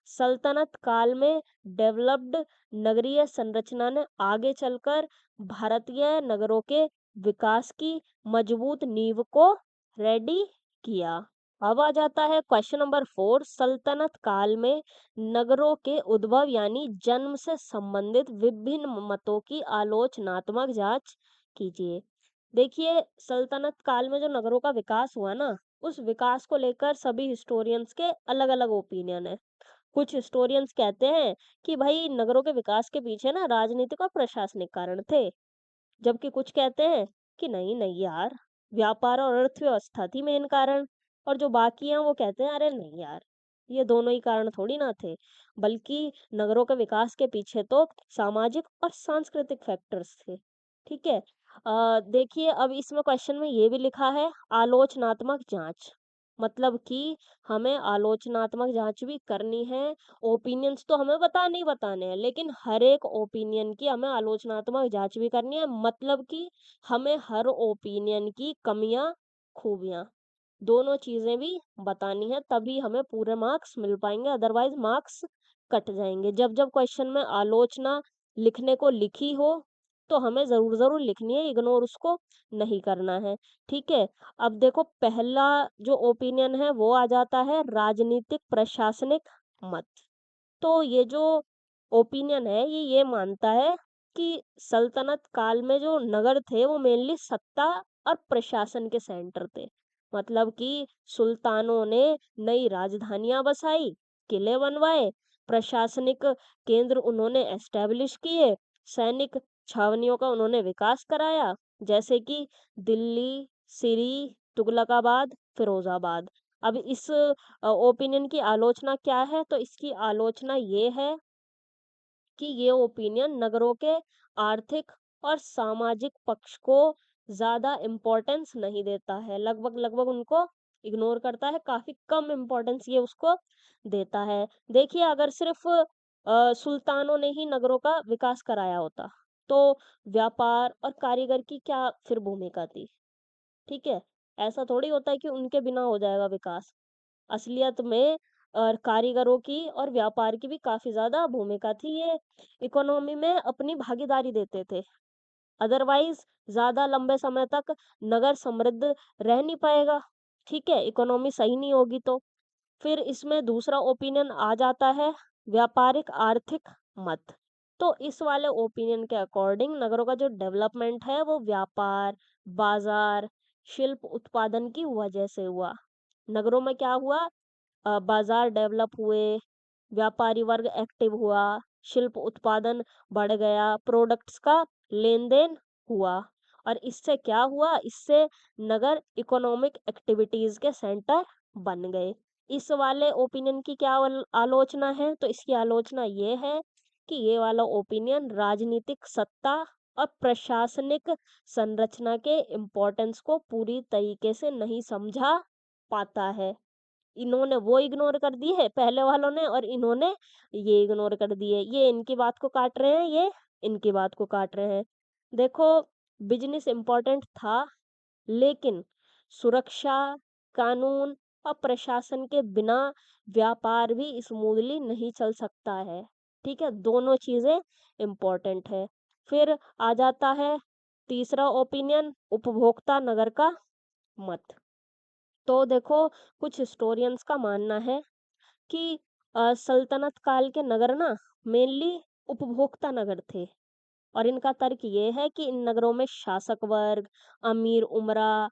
Speaker 1: सल्तनत काल में डेवलप्ड नगरीय संरचना ने आगे चलकर भारतीय नगरों के विकास की मजबूत नींव को रेडी किया। अब आ जाता है क्वेश्चन नंबर 4, सल्तनत काल में नगरों के उद्भव यानी जन्म से संबंधित विभिन्न मतों की आलोचनात्मक जांच कीजिए। देखिए सल्तनत काल में जो नगरों का विकास हुआ ना, उस विकास को लेकर सभी हिस्टोरियंस के अलग अलग ओपिनियन है। कुछ हिस्टोरियंस कहते हैं कि भाई नगरों के विकास के पीछे ना राजनीतिक और प्रशासनिक कारण थे, जबकि कुछ कहते हैं कि नहीं नहीं यार, व्यापार और अर्थव्यवस्था थी मेन कारण। और जो बाकी हैं वो कहते हैं अरे नहीं यार, ये दोनों ही कारण थोड़ी ना थे, बल्कि नगरों के विकास के पीछे तो सामाजिक और सांस्कृतिक फैक्टर्स थे। ठीक है। देखिए अब इसमें क्वेश्चन में ये भी लिखा है आलोचनात्मक जांच, मतलब कि हमें आलोचनात्मक जांच भी करनी है। ओपिनियंस तो हमें बताने ही बताने हैं, लेकिन हर एक ओपिनियन की हमें आलोचनात्मक जांच भी करनी है, मतलब कि हमें हर ओपिनियन की कमियां खूबियाँ। दोनों चीज़ें भी बतानी है, तभी हमें पूरे मार्क्स मिल पाएँगे, अदरवाइज़ मार्क्स कट जाएँगे। जब-जब क्वेश्चन में आलोचना लिखने को लिखी हो, तो हमें ज़रूर-ज़रूर लिखनी है, इग्नोर उसको नहीं करना है, ठीक है? अब देखो पहला जो ओपिनियन है वो आ जाता है राजनीतिक प्रशासनिक मत। तो ये जो ओपिनियन है ये मानता है कि सल्तनत काल में जो नगर थे वो मेनली सत्ता और प्रशासन के सेंटर थे। मतलब कि सुल्तानों ने नई राजधानियां बसाई, किले बनवाए, प्रशासनिक केंद्र उन्होंने एस्टेब्लिश किए, सैनिक छावनियों का उन्होंने विकास कराया, जैसे कि दिल्ली, सिरी, तुगलकाबाद, फिरोजाबाद। अब इस ओपिनियन की आलोचना क्या है? तो इसकी आलोचना ये है कि ये ओपिनियन नगरों के आर्थिक और सामाजिक पक्ष को ज़्यादा इम्पोर्टेंस नहीं देता है। लगभग-लगभग उनको इग्नोर करता है, काफ़ी कम इम्पोर्टेंस ये उसको देता है। देखिए अगर सिर्फ़ सुल्तानों ने ही नगरों का विकास कराया होता, तो व्यापार और कारीगर की क्या फिर भूमिका थी? ठीक है? ऐसा थोड़ी होता है कि उनके बिना हो जाएगा विकास। असलियत में कारीगरों की और व्यापार की भी काफ़ी ज़्यादा भूमिका थी, ये इकोनॉमी में अपनी भागीदारी देते थे। अदरवाइज़ ज़्यादा लंबे समय तक नगर समृद्ध रह नहीं पाएगा, ठीक है? इकोनॉमी सही नहीं होगी तो। फिर इसमें दूसरा ओपिनियन आ जाता है व्यापारिक आर्थिक मत। तो इस वाले ओपिनियन के अकॉर्डिंग नगरों का जो डेवलपमेंट है वो व्यापार, बाज़ार, शिल्प उत्पादन की वजह से हुआ। नगरों में क्या हुआ? बाजार डेवलप हुए, व्यापारी वर्ग एक्टिव हुआ, शिल्प उत्पादन बढ़ गया, प्रोडक्ट्स का लेन-देन हुआ और इससे क्या हुआ? इससे नगर इकोनॉमिक एक्टिविटीज़ के सेंटर बन गए। इस वाले ओपिनियन की क्या आलोचना है? तो इसकी आलोचना ये है कि ये वाला ओपिनियन राजनीतिक सत्ता और प्रशासनिक संरचना के इम्पोर्टेंस को पूरी तरीके से नहीं समझा पाता है। इन्होंने वो इग्नोर कर दी है पहले वालों ने और इन्होंने ये इग्नोर कर दी है। ये इनकी बात को काट रहे हैं, ये इनकी बात को काट रहे हैं। देखो बिज़नेस इम्पोर्टेंट था, लेकिन सुरक्षा, कानून और प्रशासन के बिना व्यापार भी स्मूथली नहीं चल सकता है। ठीक है? दोनों चीज़ें इम्पोर्टेंट है। फिर आ जाता है तीसरा ओपिनियन उपभोक्ता नगर का मत। तो देखो कुछ हिस्टोरियंस का मानना है कि सल्तनत काल के नगर ना मेनली उपभोक्ता नगर थे और इनका तर्क ये है कि इन नगरों में शासक वर्ग, अमीर उमरा,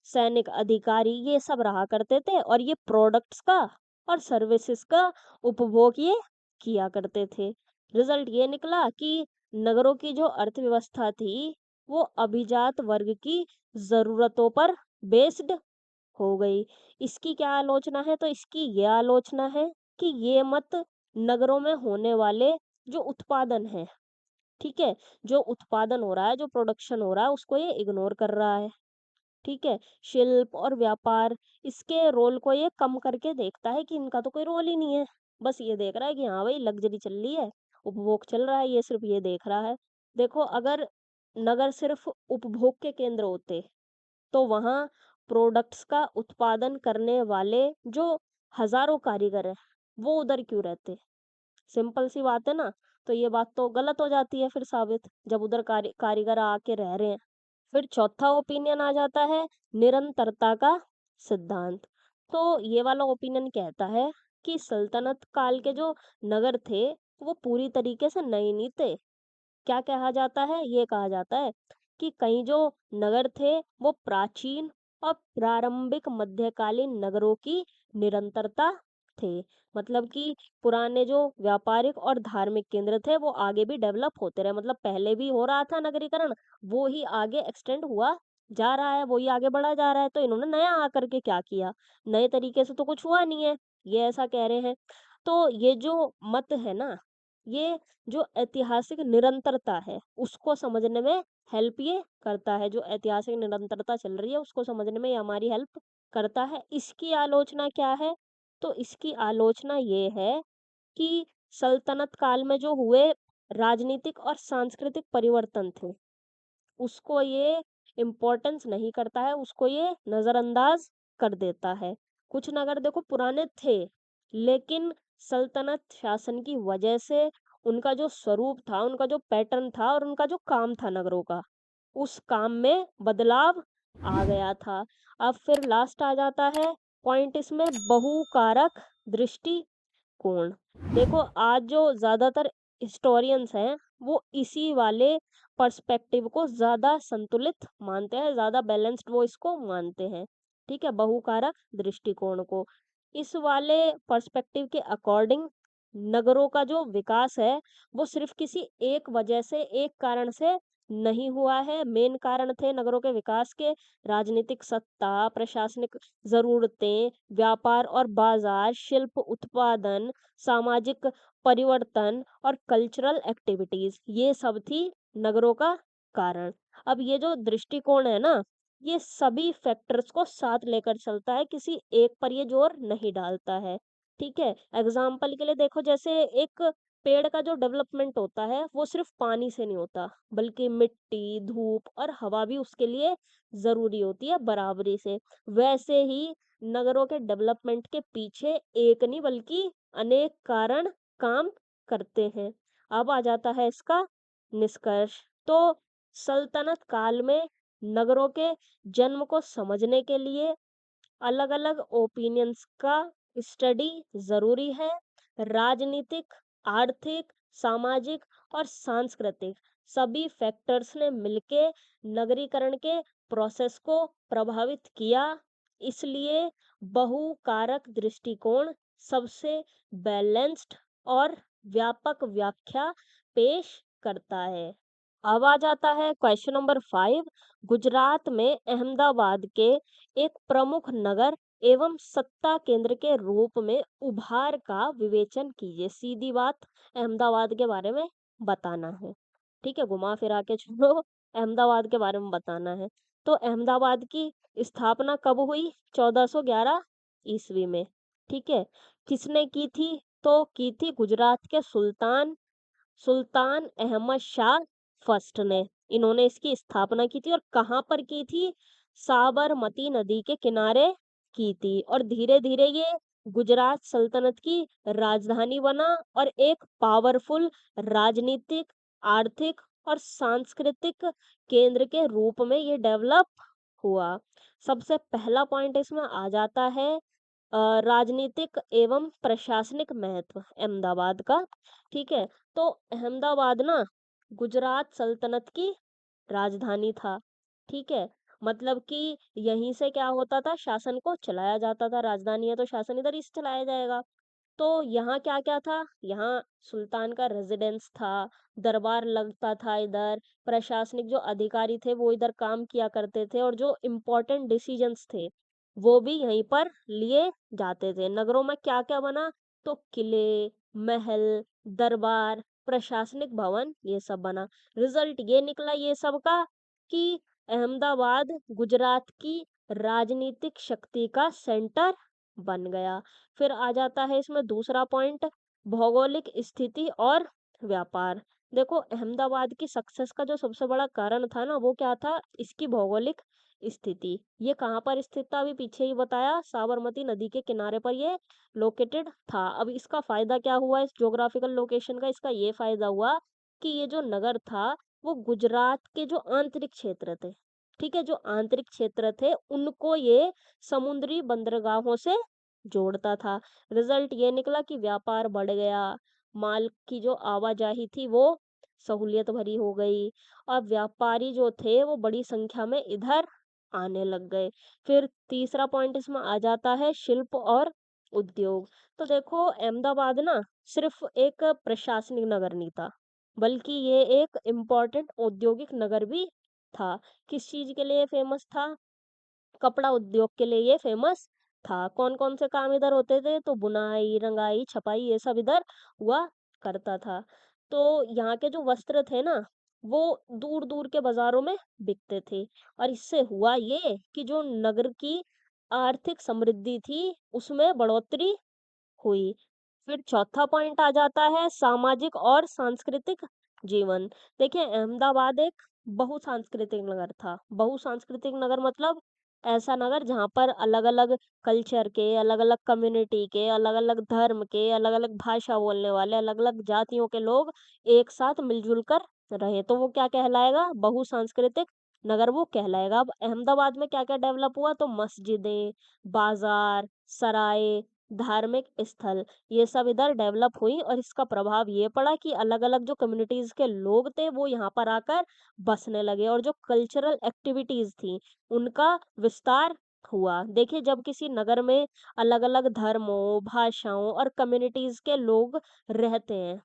Speaker 1: सैनिक अधिकारी ये सब रहा करते थे और ये प्रोडक्ट्स का और सर्विसेज का उपभोग ये किया करते थे। रिजल्ट ये निकला कि नगरों की जो अर्थव्यवस्था थी वो अभिजात वर्ग की जरूरतों पर बेस्ड हो गई। इसकी क्या आलोचना है? तो इसकी ये आलोचना है कि ये मत नगरों में होने वाले जो उत्पादन है, ठीक है? जो उत्पादन हो रहा है, जो प्रोडक्शन हो रहा है, उसको ये इग्नोर कर रहा है, ठीक है? शिल्प और व्यापार इसके रोल को ये कम करके देखता है कि इनका तो कोई रोल ही नहीं है। बस ये देख रहा है कि हाँ भाई लग्ज़री चल रही है, उपभोग चल रहा है, ये सिर्फ़ ये देख रहा है। देखो अगर नगर सिर्फ़ उपभोग के केंद्र होते तो वहाँ प्रोडक्ट्स का उत्पादन करने वाले जो हज़ारों कारीगर हैं, वो उधर क्यों रहते? सिंपल सी बात है ना, तो ये बात तो गलत हो जाती है फिर साबित, जब उधर कारीगर आके रह रहे हैं। फिर चौथा ओपिनियन आ जाता है निरंतरता का सिद्धांत। तो ये वाला ओपिनियन कहता है कि सल्तनत काल के जो नगर थे, वो पूरी तरीके से नए नहीं थे। क्या कहा जाता है? ये कहा जाता है कि कई जो नगर थे वो प्राचीन और प्रारंभिक मध्यकालीन नगरों की निरंतरता थे। मतलब कि पुराने जो व्यापारिक और धार्मिक केंद्र थे वो आगे भी डेवलप होते रहे। मतलब पहले भी हो रहा था नगरीकरण, वो ही आगे एक्सटेंड हुआ जा रहा है, वो ही आगे बढ़ा जा रहा है। तो इन्होंने नया आकर के क्या किया? नए तरीके से तो कुछ हुआ नहीं है, ये ऐसा कह रहे हैं। तो ये जो मत है ना, ये जो ऐतिहासिक निरंतरता है, उसको समझने में हेल्प ये करता है, जो ऐतिहासिक निरंतरता चल रही है, उसको समझने में ये हमारी हेल्प करता है। इसकी आलोचना क्या है? तो इसकी आलोचना ये है कि सल्तनत काल में जो हुए राजनीतिक और सांस्कृतिक परिवर्तन थे, उसको ये इम्पोर्टेंस नहीं करता है, उसको ये नज़रअंदाज कर देता है। कुछ नगर देखो पुराने थे, लेकिन सल्तनत शासन की वजह से उनका जो स्वरूप था, उनका जो पैटर्न था और उनका जो काम था नगरों का, उस काम में बदलाव आ गया था। अब फिर लास्ट आ जाता है पॉइंट इसमें, बहुकारक दृष्टिकोण। देखो आज जो ज़्यादातर हिस्टोरियंस हैं, वो इसी वाले पर्सपेक्टिव को ज़्यादा संतुलित मानते हैं, ज़्यादा बैलेंस्ड वो इसको मानते हैं। ठीक है? बहुकारक दृष्टिकोण को। इस वाले पर्सपेक्टिव के अकॉर्डिंग नगरों का जो विकास है, वो सिर्फ़ किसी एक वजह से, एक कारण से नहीं हुआ है। मेन कारण थे नगरों के विकास के राजनीतिक सत्ता, प्रशासनिक ज़रूरतें, व्यापार और बाज़ार, शिल्प उत्पादन, सामाजिक परिवर्तन और कल्चरल एक्टिविटीज़, ये सब थी नगरों का कारण। अब ये जो दृष्टिकोण है ना, ये सभी फैक्टर्स को साथ लेकर चलता है, किसी एक पर ये जोर नहीं डालता है। ठीक है? एग्ज़ाम्पल के लिए देखो, जैसे एक पेड़ का जो डेवलपमेंट होता है, वो सिर्फ़ पानी से नहीं होता, बल्कि मिट्टी, धूप और हवा भी उसके लिए ज़रूरी होती है बराबरी से। वैसे ही नगरों के डेवलपमेंट के पीछे एक नहीं बल्कि अनेक कारण काम करते हैं। अब आ जाता है इसका निष्कर्ष। तो सल्तनत काल में नगरों के जन्म को समझने के लिए अलग-अलग ओपिनियंस का स्टडी ज़रूरी है। राजनीतिक, आर्थिक, सामाजिक और सांस्कृतिक सभी फैक्टर्स ने मिलके नगरीकरण के प्रोसेस को प्रभावित किया। इसलिए बहुकारक दृष्टिकोण सबसे बैलेंस्ड और व्यापक व्याख्या पेश करता है। अब आ जाता है क्वेश्चन नंबर 5। गुजरात में अहमदाबाद के एक प्रमुख नगर एवं सत्ता केंद्र के रूप में उभार का विवेचन कीजिए। सीधी बात, अहमदाबाद के बारे में बताना है। ठीक है, घुमा फिरा के छोड़ो, अहमदाबाद के बारे में बताना है। तो अहमदाबाद की स्थापना कब हुई? 1411 ईस्वी में। ठीक है, किसने की थी? तो की थी गुजरात के सुल्तान अहमद शाह फर्स्ट ने। इन्होंने इसकी स्थापना की थी और कहाँ पर की थी? साबरमती नदी के किनारे की थी और धीरे धीरे ये गुजरात सल्तनत की राजधानी बना और एक पावरफुल राजनीतिक, आर्थिक और सांस्कृतिक केंद्र के रूप में ये डेवलप हुआ। सबसे पहला पॉइंट इसमें आ जाता है राजनीतिक एवं प्रशासनिक महत्व अहमदाबाद का। ठीक है, तो अहमदाबाद ना गुजरात सल्तनत की राजधानी था। ठीक है, मतलब कि यहीं से क्या होता था, शासन को चलाया जाता था। राजधानी है तो शासन इधर ही से चलाया जाएगा। तो यहाँ क्या क्या था? यहाँ सुल्तान का रेजिडेंस था, दरबार लगता था इधर, प्रशासनिक जो अधिकारी थे वो इधर काम किया करते थे और जो इम्पोर्टेंट डिसीजंस थे वो भी यहीं पर लिए जाते थे। नगरों में क्या क्या बना? तो किले, महल, दरबार, प्रशासनिक भवन, ये सब बना। रिजल्ट ये निकला ये सब का कि अहमदाबाद गुजरात की राजनीतिक शक्ति का सेंटर बन गया। फिर आ जाता है इसमें दूसरा पॉइंट, भौगोलिक स्थिति और व्यापार। देखो अहमदाबाद की सक्सेस का जो सबसे बड़ा कारण था ना, वो क्या था? इसकी भौगोलिक स्थिति। ये कहाँ पर स्थित था? अभी पीछे ही बताया, साबरमती नदी के किनारे पर ये लोकेटेड था। अब इसका फायदा क्या हुआ इस ज्योग्राफिकल लोकेशन का? इसका ये फायदा हुआ कि ये जो नगर था वो गुजरात के जो आंतरिक क्षेत्र थे, ठीक है, जो आंतरिक क्षेत्र थे उनको ये समुद्री बंदरगाहों से जोड़ता था। रिजल्ट ये निकला कि व्यापार बढ़ गया, माल की जो आवाजाही थी वो सहूलियत भरी हो गई और व्यापारी जो थे वो बड़ी संख्या में इधर आने लग गए। फिर तीसरा पॉइंट इसमें आ जाता है शिल्प और उद्योग। तो देखो अहमदाबाद ना सिर्फ एक प्रशासनिक नगर नहीं था, बल्कि ये एक इम्पोर्टेंट औद्योगिक नगर भी था। किस चीज के लिए फेमस था? कपड़ा उद्योग के लिए ये फेमस था। कौन-कौन से काम इधर होते थे? तो बुनाई, रंगाई, छपाई ये सब इधर हुआ करता था। तो यहाँ के जो वस्त्र थे ना, वो दूर-दूर के बाज़ारों में बिकते थे और इससे हुआ ये कि जो नगर की आर्थिक समृद्धि थी, उसमें बढ़ोतरी हुई। फिर चौथा पॉइंट आ जाता है सामाजिक और सांस्कृतिक जीवन। देखिए अहमदाबाद एक बहुसांस्कृतिक नगर था। बहुसांस्कृतिक नगर मतलब ऐसा नगर जहाँ पर अलग-अलग कल्चर के, अलग-अलग कम्युनिटी के, अलग-अलग धर्म के, अलग-अलग भाषा बोलने वाले, अलग-अलग जातियों के लोग एक साथ मिल-जुल कर रहे। तो वो क्या कहलाएगा? बहुसांस्कृतिक नगर वो कहलाएगा। अब अहमदाबाद में क्या-क्या डेवलप हुआ? तो मस्जिदें, बाज़ार, सराय, धार्मिक स्थल ये सब इधर डेवलप हुई और इसका प्रभाव ये पड़ा कि अलग-अलग जो कम्युनिटीज़ के लोग थे वो यहाँ पर आकर बसने लगे और जो कल्चरल एक्टिविटीज़ थी उनका विस्तार हुआ। देखिए जब किसी नगर में अलग-अलग धर्मों, भाषाओं और कम्युनिटीज़ के लोग रहते हैं,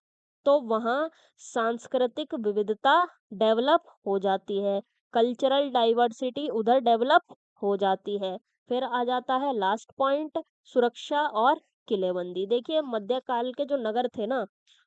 Speaker 1: तो वहाँ सांस्कृतिक विविधता डेवलप हो जाती है, कल्चरल डाइवर्सिटी उधर डेवलप हो जाती है। फिर आ जाता है लास्ट पॉइंट सुरक्षा और किलेबंदी। देखिए मध्यकाल के जो नगर थे ना,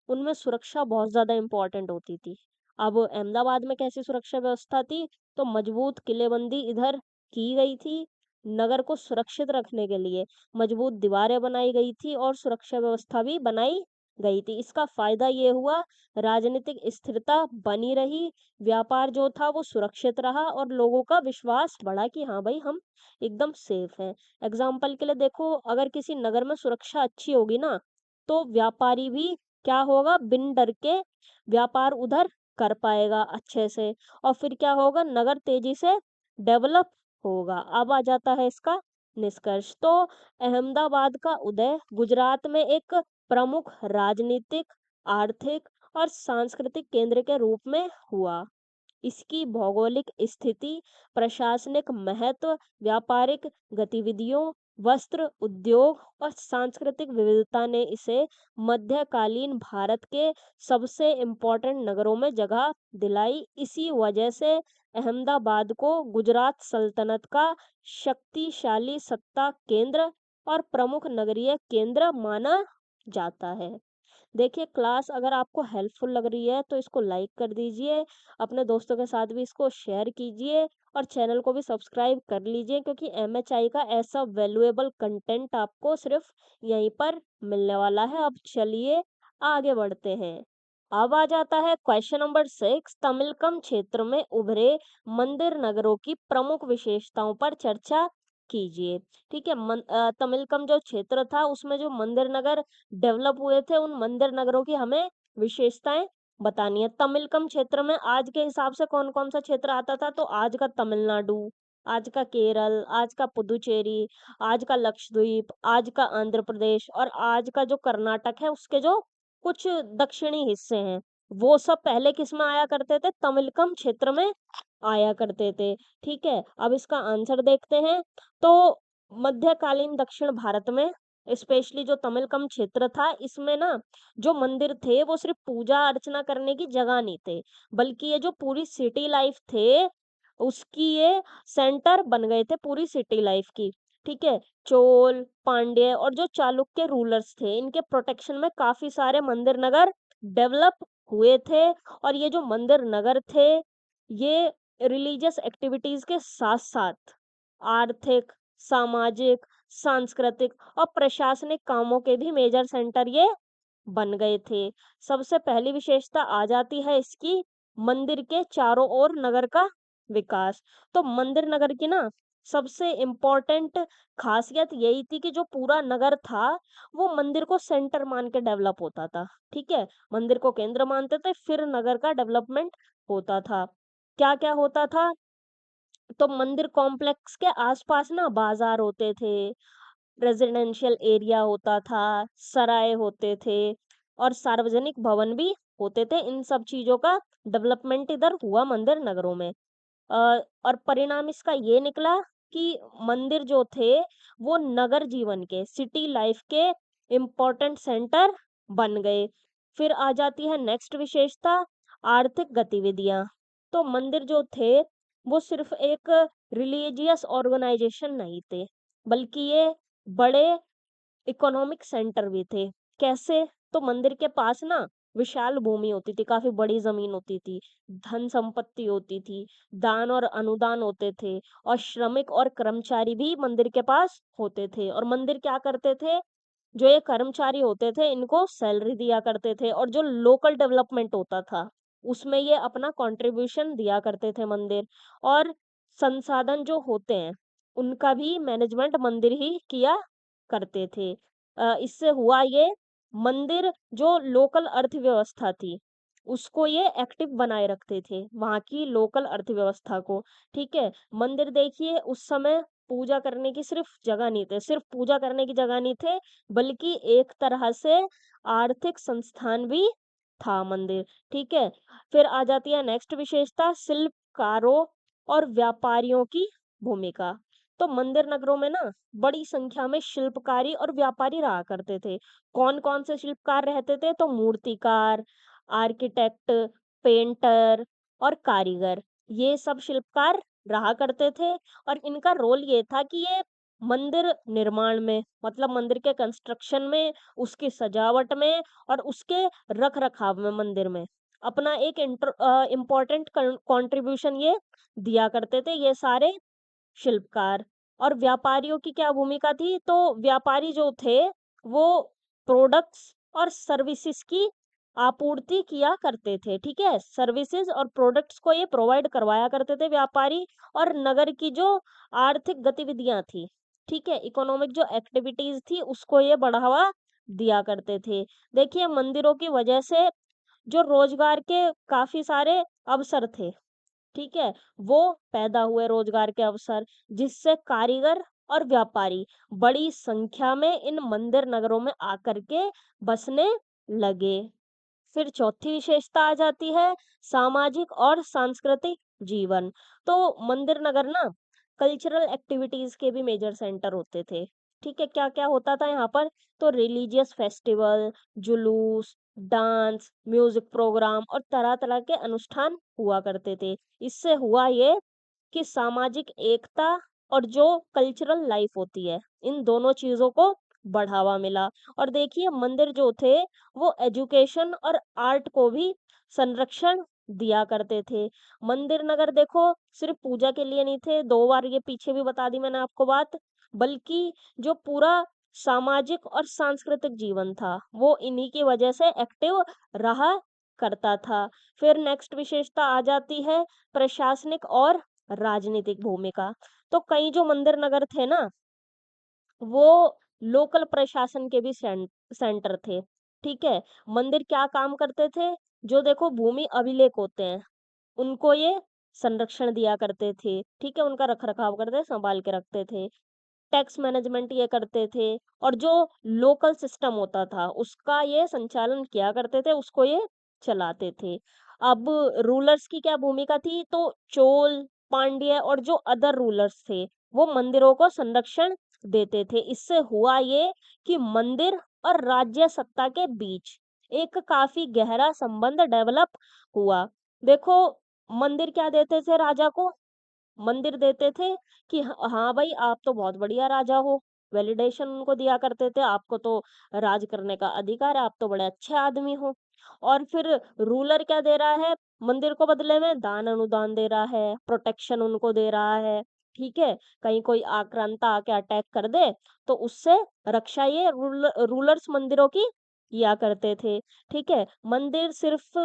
Speaker 1: उनमें सुरक्षा बहुत ज़्यादा इम्पोर्टेंट होती थी। अब अहमदाबाद में कैसी सुरक्षा व्यवस्था थी? तो मजबूत किलेबंदी इधर की गई थी। नगर को सुरक्षित रखने के लिए मजबूत दीवारें बनाई गई थी और सुरक्षा व्यवस्था भी बनाई गई थी। इसका फायदा ये हुआ राजनीतिक स्थिरता बनी रही, व्यापार जो था वो सुरक्षित रहा और लोगों का विश्वास बढ़ा कि हाँ भाई हम एकदम सेफ हैं। एग्जाम्पल के लिए देखो अगर किसी नगर में सुरक्षा अच्छी होगी ना तो व्यापारी भी क्या होगा बिन डर के व्यापार उधर कर पाएगा अच्छे से और फिर क्या होगा नगर तेजी से डेवलप होगा। अब आ जाता है इसका निष्कर्ष। तो अहमदाबाद का उदय गुजरात में एक प्रमुख राजनीतिक आर्थिक और सांस्कृतिक केंद्र के रूप में हुआ। इसकी भौगोलिक स्थिति, प्रशासनिक महत्व, व्यापारिक गतिविधियों, वस्त्र उद्योग और सांस्कृतिक विविधता ने इसे मध्यकालीन भारत के सबसे इम्पोर्टेंट नगरों में जगह दिलाई। इसी वजह से अहमदाबाद को गुजरात सल्तनत का शक्तिशाली सत्ता केंद्र और प्रमुख नगरीय केंद्र माना जाता है। देखिए क्लास अगर आपको हेल्पफुल लग रही है तो इसको लाइक कर दीजिए, अपने दोस्तों के साथ भी इसको शेयर कीजिए और चैनल को भी सब्सक्राइब कर लीजिए क्योंकि एमएचआई का ऐसा वैल्यूएबल कंटेंट आपको सिर्फ यहीं पर मिलने वाला है। अब चलिए आगे बढ़ते हैं। अब आ जाता है क्वेश्चन नंबर 6 तमिलकम क्षेत्र में उभरे मंदिर नगरों की प्रमुख विशेषताओं पर चर्चा कीजिए। ठीक है तमिलकम जो क्षेत्र था उसमें जो मंदिर नगर डेवलप हुए थे उन मंदिर नगरों की हमें विशेषताएं बतानी है। तमिलकम क्षेत्र में आज के हिसाब से कौन कौन सा क्षेत्र आता था तो आज का तमिलनाडु, आज का केरल, आज का पुदुचेरी, आज का लक्षद्वीप, आज का आंध्र प्रदेश और आज का जो कर्नाटक है उसके जो कुछ दक्षिणी हिस्से हैं वो सब पहले किस में आया करते थे तमिलकम क्षेत्र में आया करते थे। ठीक है अब इसका आंसर देखते हैं। तो मध्यकालीन दक्षिण भारत में स्पेशली जो तमिलकम क्षेत्र था इसमें ना जो मंदिर थे वो सिर्फ पूजा अर्चना करने की जगह नहीं थे बल्कि ये जो पूरी सिटी लाइफ थे उसकी ये सेंटर बन गए थे पूरी सिटी लाइफ की। ठीक है चोल पांड्य और जो चालुक्य रूलर्स थे इनके प्रोटेक्शन में काफी सारे मंदिर नगर डेवलप हुए थे और ये जो मंदिर नगर थे ये रिलीजियस एक्टिविटीज के साथ साथ आर्थिक सामाजिक सांस्कृतिक और प्रशासनिक कामों के भी मेजर सेंटर ये बन गए थे। सबसे पहली विशेषता आ जाती है इसकी मंदिर के चारों ओर नगर का विकास। तो मंदिर नगर की ना सबसे इम्पोर्टेंट खासियत यही थी कि जो पूरा नगर था वो मंदिर को सेंटर मान के डेवलप होता था। ठीक है मंदिर को केंद्र मानते थे फिर नगर का डेवलपमेंट होता था। क्या क्या होता था तो मंदिर कॉम्प्लेक्स के आसपास ना बाजार होते थे रेजिडेंशियल एरिया होता था, सराय होते थे और सार्वजनिक भवन भी होते थे। इन सब चीज़ों का डेवलपमेंट इधर हुआ मंदिर नगरों में। और परिणाम इसका ये निकला कि मंदिर जो थे वो नगर जीवन के सिटी लाइफ के इम्पोर्टेंट सेंटर बन गए। फिर आ जाती है नेक्स्ट विशेषता आर्थिक गतिविधियां। तो मंदिर जो थे वो सिर्फ एक रिलीजियस ऑर्गेनाइजेशन नहीं थे बल्कि ये बड़े इकोनॉमिक सेंटर भी थे। कैसे? तो मंदिर के पास ना विशाल भूमि होती थी, काफ़ी बड़ी ज़मीन होती थी, धन संपत्ति होती थी, दान और अनुदान होते थे और श्रमिक और कर्मचारी भी मंदिर के पास होते थे और मंदिर क्या करते थे? जो ये कर्मचारी होते थे इनको सैलरी दिया करते थे और जो लोकल डेवलपमेंट होता था उसमें ये अपना कंट्रीब्यूशन दिया करते थे मंदिर। और संसाधन जो होते हैं उनका भी मैनेजमेंट मंदिर ही किया करते थे। इससे हुआ ये, मंदिर जो लोकल अर्थव्यवस्था थी उसको ये एक्टिव बनाए रखते थे, वहाँ की लोकल अर्थव्यवस्था को। ठीक है, मंदिर देखिए उस समय पूजा करने की सिर्फ जगह नहीं थे, सिर्फ पूजा करने की जगह नहीं थे, बल्कि एक तरह से आर्थिक संस्थान भी था मंदिर। ठीक है, फिर आ जाती है नेक्स्ट विशेषता, शिल्पकारों और व्यापारियों की भूमिका। तो मंदिर नगरों में ना बड़ी संख्या में शिल्पकारी और व्यापारी रहा करते थे। कौन कौन से शिल्पकार रहते थे? तो मूर्तिकार, आर्किटेक्ट, पेंटर और कारीगर, ये सब शिल्पकार रहा करते थे। और इनका रोल ये था कि ये मंदिर निर्माण में, मतलब मंदिर के कंस्ट्रक्शन में, उसकी सजावट में और उसके रख रखाव में, मंदिर में अपना एक इम्पोर्टेंट कंट्रीब्यूशन ये दिया करते थे, ये सारे शिल्पकार। और व्यापारियों की क्या भूमिका थी? तो व्यापारी जो थे वो प्रोडक्ट्स और सर्विसेज की आपूर्ति किया करते थे। ठीक है, सर्विसेज और प्रोडक्ट्स को ये प्रोवाइड करवाया करते थे व्यापारी। और नगर की जो आर्थिक गतिविधियां थी, ठीक है, इकोनॉमिक जो एक्टिविटीज थी उसको ये बढ़ावा दिया करते थे। देखिए मंदिरों की वजह से जो रोजगार के काफी सारे अवसर थे, ठीक है, वो पैदा हुए रोजगार के अवसर, जिससे कारीगर और व्यापारी बड़ी संख्या में इन मंदिर नगरों में आकर के बसने लगे। फिर चौथी विशेषता आ जाती है सामाजिक और सांस्कृतिक जीवन। तो मंदिर नगर ना कल्चरल एक्टिविटीज के भी मेजर सेंटर होते थे। ठीक है, क्या क्या होता था यहाँ पर? तो रिलीजियस फेस्टिवल, जुलूस, डांस, म्यूजिक प्रोग्राम और तरह तरह के अनुष्ठान हुआ करते थे। इससे हुआ ये कि सामाजिक एकता और जो कल्चरल लाइफ होती है, इन दोनों चीजों को बढ़ावा मिला। और देखिए मंदिर जो थे वो एजुकेशन और आर्ट को भी संरक्षण दिया करते थे। मंदिर नगर देखो सिर्फ पूजा के लिए नहीं थे, दो बार ये पीछे भी बता दी मैंने आपको बात, बल्कि जो पूरा सामाजिक और सांस्कृतिक जीवन था वो इन्हीं की वजह से एक्टिव रहा करता था। फिर नेक्स्ट विशेषता आ जाती है प्रशासनिक और राजनीतिक भूमिका। तो कई जो मंदिर नगर थे ना वो लोकल प्रशासन के भी सेंटर थे। ठीक है, मंदिर क्या काम करते थे? जो देखो भूमि अभिलेख होते हैं उनको ये संरक्षण दिया करते थे। ठीक है, उनका रख रखाव करते, संभाल के रखते थे। टैक्स मैनेजमेंट ये करते थे और जो लोकल सिस्टम होता था उसका ये संचालन किया करते थे, उसको ये चलाते थे। अब रूलर्स की क्या भूमिका थी? तो चोल, पांड्य और जो अदर रूलर्स थे वो मंदिरों को संरक्षण देते थे। इससे हुआ ये कि मंदिर और राज्य सत्ता के बीच एक काफी गहरा संबंध डेवलप हुआ। देखो मंदिर क्या देते थे राजा को? मंदिर देते थे कि हाँ भाई आप तो बहुत बढ़िया राजा हो, वैलिडेशन उनको दिया करते थे, आपको तो राज करने का अधिकार है, आप तो बड़े अच्छे आदमी हो। और फिर रूलर क्या दे रहा है मंदिर को? बदले में दान अनुदान दे रहा है, प्रोटेक्शन उनको दे रहा है। ठीक है, कहीं कोई आक्रांता आके अटैक कर दे तो उससे रक्षा ये रूलर्स मंदिरों की किया करते थे। ठीक है, मंदिर सिर्फ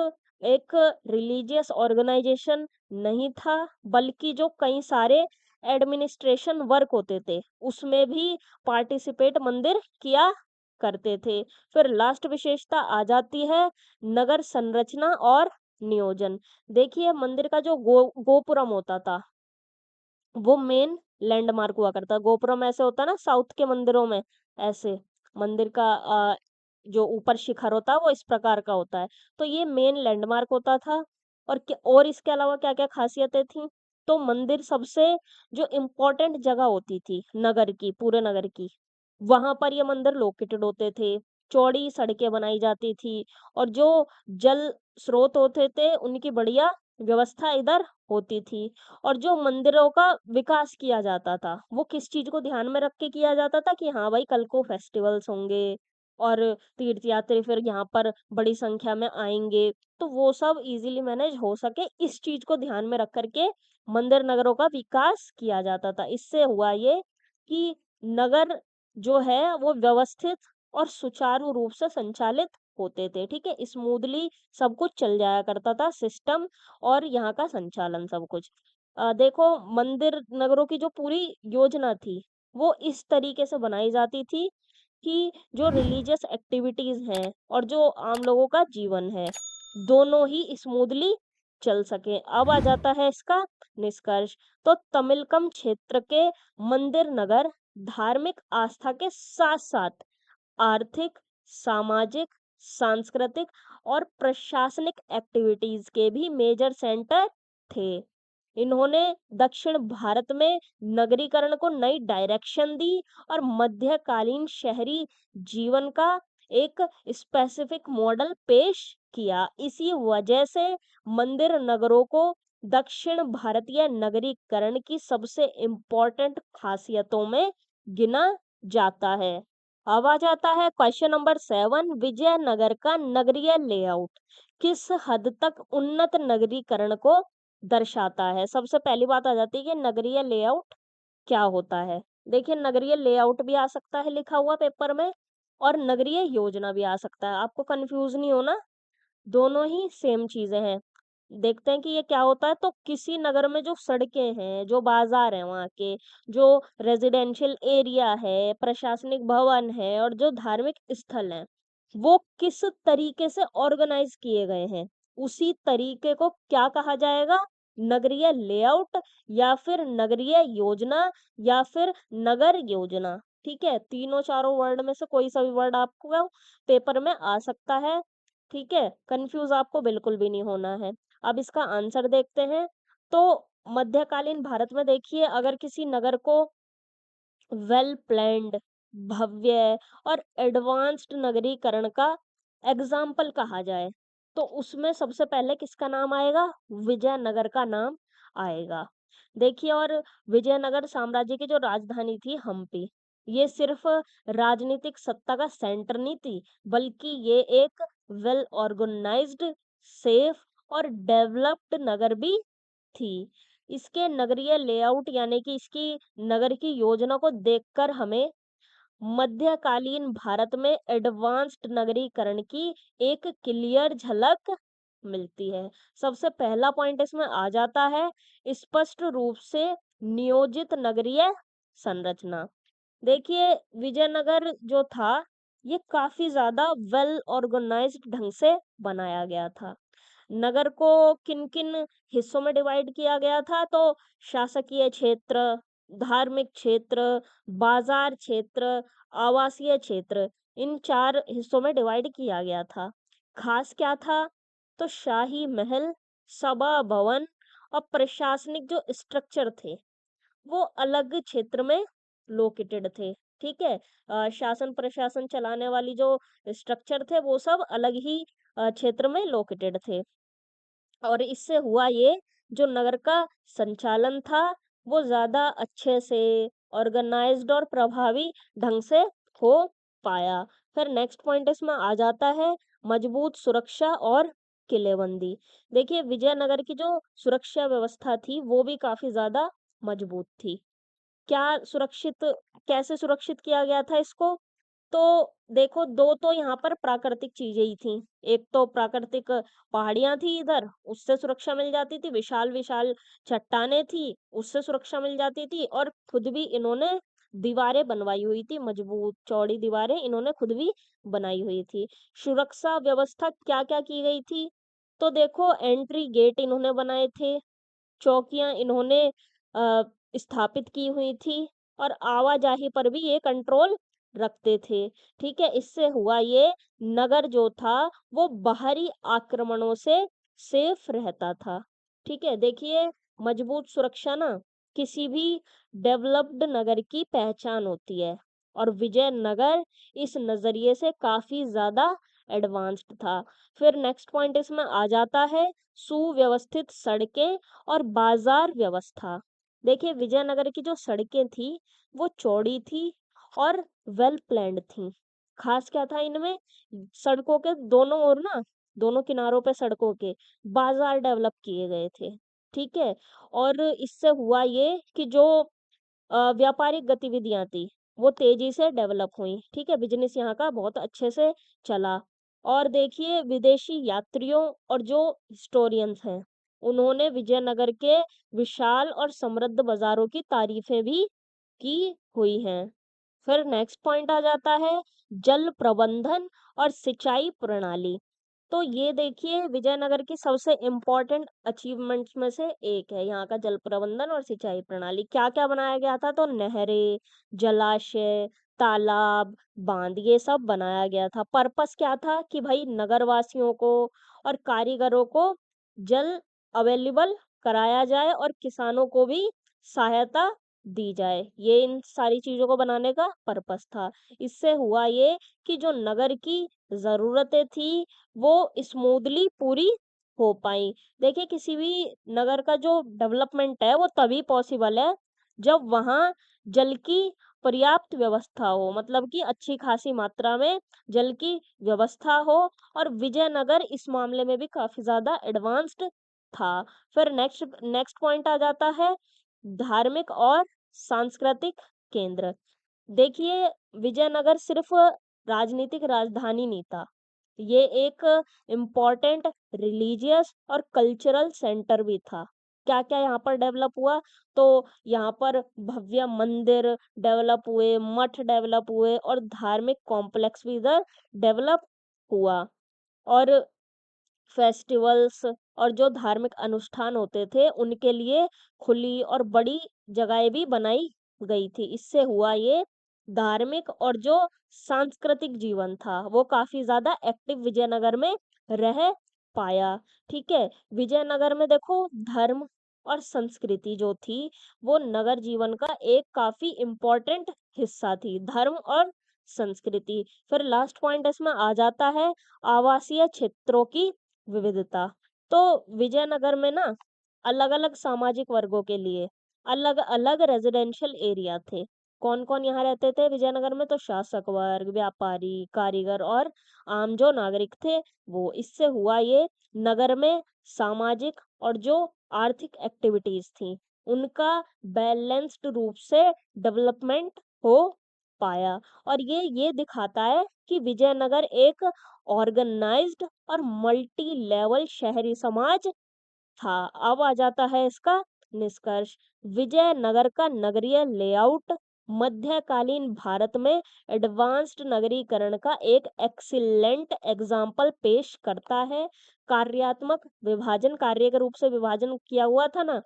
Speaker 1: एक रिलीजियस ऑर्गेनाइजेशन नहीं था, बल्कि जो कई सारे एडमिनिस्ट्रेशन वर्क होते थे उसमें भी पार्टिसिपेट मंदिर किया करते थे। फिर लास्ट विशेषता आ जाती है नगर संरचना और नियोजन। देखिए मंदिर का जो गोपुरम होता था वो मेन लैंडमार्क हुआ करता। गोपुरम ऐसे होता है ना साउथ के मंदिरों में, ऐसे मंदिर का जो ऊपर शिखर होता है वो इस प्रकार का होता है। तो ये मेन लैंडमार्क होता था। और इसके अलावा क्या क्या खासियतें थी? तो मंदिर सबसे जो इम्पोर्टेंट जगह होती थी नगर की, पूरे नगर की, वहां पर ये मंदिर लोकेटेड होते थे। चौड़ी सड़कें बनाई जाती थी और जो जल स्रोत होते थे उनकी बढ़िया व्यवस्था इधर होती थी। और जो मंदिरों का विकास किया जाता था वो किस चीज को ध्यान में रख के किया जाता था कि हाँ भाई कल को फेस्टिवल्स होंगे और तीर्थ यात्री फिर यहाँ पर बड़ी संख्या में आएंगे, तो वो सब इजीली मैनेज हो सके, इस चीज को ध्यान में रख करके मंदिर नगरों का विकास किया जाता था। इससे हुआ ये कि नगर जो है वो व्यवस्थित और सुचारू रूप से संचालित होते थे, ठीक है? स्मूथली सब कुछ चल जाया करता था, सिस्टम और यहाँ का संचालन सब कुछ। देखो, मंदिर नगरों की जो पूरी योजना थी, वो इस तरीके से बनाई जाती थी कि जो रिलीजियस एक्टिविटीज़ हैं और जो आम लोगों का जीवन है, दोनों ही स्मूथली चल सकें। अब आ जाता है इसका निष्कर्ष। तो तमिलकम क्षेत्र के मंदिर नगर धार्मिक आस्था के साथ-साथ आर्थिक, सामाजिक, सांस्कृतिक और प्रशासनिक एक्टिविटीज के भी मेजर सेंटर थे। इन्होंने दक्षिण भारत में नगरीकरण को नई डायरेक्शन दी और मध्यकालीन शहरी जीवन का एक स्पेसिफिक मॉडल पेश किया। इसी वजह से मंदिर नगरों को दक्षिण भारतीय नगरीकरण की सबसे इम्पोर्टेंट खासियतों में गिना जाता है। अब आ जाता है क्वेश्चन नंबर 7, विजयनगर का नगरीय लेआउट किस हद तक उन्नत नगरीकरण को दर्शाता है? सबसे पहली बात आ जाती है कि नगरीय लेआउट क्या होता है? देखिए, नगरीय लेआउट भी आ सकता है लिखा हुआ पेपर में और नगरीय योजना भी आ सकता है। आपको कंफ्यूज नहीं होना, दोनों ही सेम चीजें हैं। देखते हैं कि ये क्या होता है। तो किसी नगर में जो सड़कें हैं, जो बाजार हैं वहाँ के, जो रेजिडेंशियल एरिया है, प्रशासनिक भवन है और जो धार्मिक स्थल हैं, वो किस तरीके से ऑर्गेनाइज किए गए हैं, उसी तरीके को क्या कहा जाएगा? नगरीय लेआउट या फिर नगरीय योजना या फिर नगर योजना। ठीक है, तीनों चारों वर्ड में से कोई सा भी वर्ड आपको पेपर में आ सकता है। ठीक है, कंफ्यूज आपको बिल्कुल भी नहीं होना है। अब इसका आंसर देखते हैं। तो मध्यकालीन भारत में देखिए, अगर किसी नगर को वेल प्लान्ड, भव्य और एडवांस्ड नगरीकरण का एग्जाम्पल कहा जाए, तो उसमें सबसे पहले किसका नाम आएगा? विजयनगर का नाम आएगा। देखिए, और विजयनगर साम्राज्य की जो राजधानी थी हम्पी, ये सिर्फ राजनीतिक सत्ता का सेंटर नहीं थी, बल्कि ये एक वेल ऑर्गेनाइज्ड, सेफ और डेवलप्ड नगर भी थी। इसके नगरीय लेआउट यानी कि इसकी नगर की योजना को देखकर हमें मध्यकालीन भारत में एडवांस्ड नगरीकरण की एक क्लियर झलक मिलती है। सबसे पहला पॉइंट इसमें आ जाता है, स्पष्ट रूप से नियोजित नगरीय संरचना। देखिए, विजयनगर जो था, ये काफी ज्यादा वेल ऑर्गेनाइज्ड ढंग से बनाया गया था। नगर को किन किन हिस्सों में डिवाइड किया गया था? तो शासकीय क्षेत्र, धार्मिक क्षेत्र, बाजार क्षेत्र, आवासीय क्षेत्र, इन 4 हिस्सों में डिवाइड किया गया था। खास क्या था? तो शाही महल, सभा भवन और प्रशासनिक जो स्ट्रक्चर थे, वो अलग क्षेत्र में लोकेटेड थे। ठीक है, शासन प्रशासन चलाने वाली जो स्ट्रक्चर थे, वो सब अलग ही क्षेत्र में लोकेटेड थे। और इससे हुआ ये, जो नगर का संचालन था, वो ज़्यादा अच्छे से ऑर्गेनाइज्ड और प्रभावी ढंग से हो पाया। फिर नेक्स्ट पॉइंट इसमें आ जाता है, मजबूत सुरक्षा और किलेबंदी। देखिए, विजयनगर की जो सुरक्षा व्यवस्था थी, वो भी काफ़ी ज़्यादा मजबूत थी। क्या सुरक्षित कैसे सुरक्षित किया गया था इसको? तो देखो, 2 तो यहाँ पर प्राकृतिक चीज़ें ही थीं। एक तो प्राकृतिक पहाड़ियाँ थी इधर, उससे सुरक्षा मिल जाती थी, विशाल-विशाल चट्टानें थी, उससे सुरक्षा मिल जाती थी और खुद भी इन्होंने दीवारें बनवाई हुई थी, मजबूत चौड़ी दीवारें इन्होंने खुद भी बनाई हुई थी। सुरक्षा व्यवस्था क्या-क्या की गई थी? तो देखो, एंट्री गेट इन्होंने बनाए थे, चौकियाँ इन्होंने अ, स्थापित की हुई थी और आवाजाही पर भी ये कंट्रोल रखते थे। ठीक है, इससे हुआ ये, नगर जो था वो बाहरी आक्रमणों से सेफ रहता था। ठीक है, देखिए, मजबूत सुरक्षा ना किसी भी डेवलप्ड नगर की पहचान होती है और विजयनगर इस नजरिए से काफी ज्यादा एडवांस्ड था। फिर नेक्स्ट पॉइंट इसमें आ जाता है, सुव्यवस्थित सड़कें और बाजार व्यवस्था। देखिए, विजयनगर की जो सड़कें थी, वो चौड़ी थी और वेल प्लान्ड थी। खास क्या था इनमें? सड़कों के दोनों ओर ना, दोनों किनारों पे सड़कों के बाजार डेवलप किए गए थे। ठीक है, और इससे हुआ ये कि जो व्यापारिक गतिविधियां थी, वो तेजी से डेवलप हुई, ठीक है? बिज़नेस यहाँ का बहुत अच्छे से चला। और देखिए विदेशी यात्रियों और जो हिस्टोरियंस हैं, उन्होंने विजयनगर के विशाल और समृद्ध बाज़ारों की तारीफ़ें भी की हुई हैं। फिर नेक्स्ट पॉइंट आ जाता है जल प्रबंधन और सिंचाई प्रणाली। तो ये देखिए विजयनगर की सबसे इम्पोर्टेंट अचीवमेंट्स में से एक है यहाँ का जल प्रबंधन और सिंचाई प्रणाली। क्या-क्या बनाया गया था? तो नहरें, जलाशय, तालाब, बांध ये सब बनाया गया था। पर्पस क्या था कि भाई नगरवासियों को और कारीगरों को जल अवेलेबल कराया जाए और किसानों को भी सहायता दी जाए। ये इन सारी चीज़ों को बनाने का पर्पस था। इससे हुआ ये कि जो नगर की ज़रूरतें थी वो स्मूथली पूरी हो पाई। देखिए किसी भी नगर का जो डेवलपमेंट है वो तभी पॉसिबल है जब वहाँ जल की पर्याप्त व्यवस्था हो, मतलब कि अच्छी खासी मात्रा में जल की व्यवस्था हो। और विजयनगर इस मामले में भी काफ़ी ज़्यादा एडवांस्ड था। फिर नेक्स्ट नेक्स्ट पॉइंट आ जाता है धार्मिक और सांस्कृतिक केंद्र। देखिए विजयनगर सिर्फ राजनीतिक राजधानी नहीं था, ये एक इम्पोर्टेंट रिलीजियस और कल्चरल सेंटर भी था। क्या-क्या यहाँ पर डेवलप हुआ? तो यहाँ पर भव्य मंदिर डेवलप हुए, मठ डेवलप हुए और धार्मिक कॉम्प्लेक्स भी इधर डेवलप हुआ। और फेस्टिवल्स और जो धार्मिक अनुष्ठान होते थे, उनके लिए खुली और बड़ी जगहें भी बनाई गई थी। इससे हुआ ये धार्मिक और जो सांस्कृतिक जीवन था, वो काफ़ी ज़्यादा एक्टिव विजयनगर में रह पाया, ठीक है? विजयनगर में देखो धर्म और संस्कृति जो थी, वो नगर जीवन का एक काफ़ी इम्पोर्टेंट हिस्सा थी, धर्म और संस्कृति। फिर लास्ट पॉइंट इसमें आ जाता है आवासीय क्षेत्रों की विविधता। तो विजयनगर में ना अलग-अलग सामाजिक वर्गों के लिए अलग-अलग रेज़िडेंशियल एरिया थे। कौन-कौन यहाँ रहते थे विजयनगर में? तो शासक वर्ग, व्यापारी, कारीगर और आम जो नागरिक थे वो। इससे हुआ ये नगर में सामाजिक और जो आर्थिक एक्टिविटीज़ थी, उनका बैलेंस्ड रूप से डेवलपमेंट हो पाया। और ये दिखाता है कि विजयनगर एक ऑर्गेनाइज्ड और मल्टी लेवल शहरी समाज था। अब आ जाता है इसका निष्कर्ष। विजयनगर का नगरीय लेआउट मध्यकालीन भारत में एडवांस्ड नगरीकरण का एक एक्सीलेंट एग्जाम्पल पेश करता है। कार्यात्मक विभाजन कार्य के रूप से विभाजन किया हुआ था ना,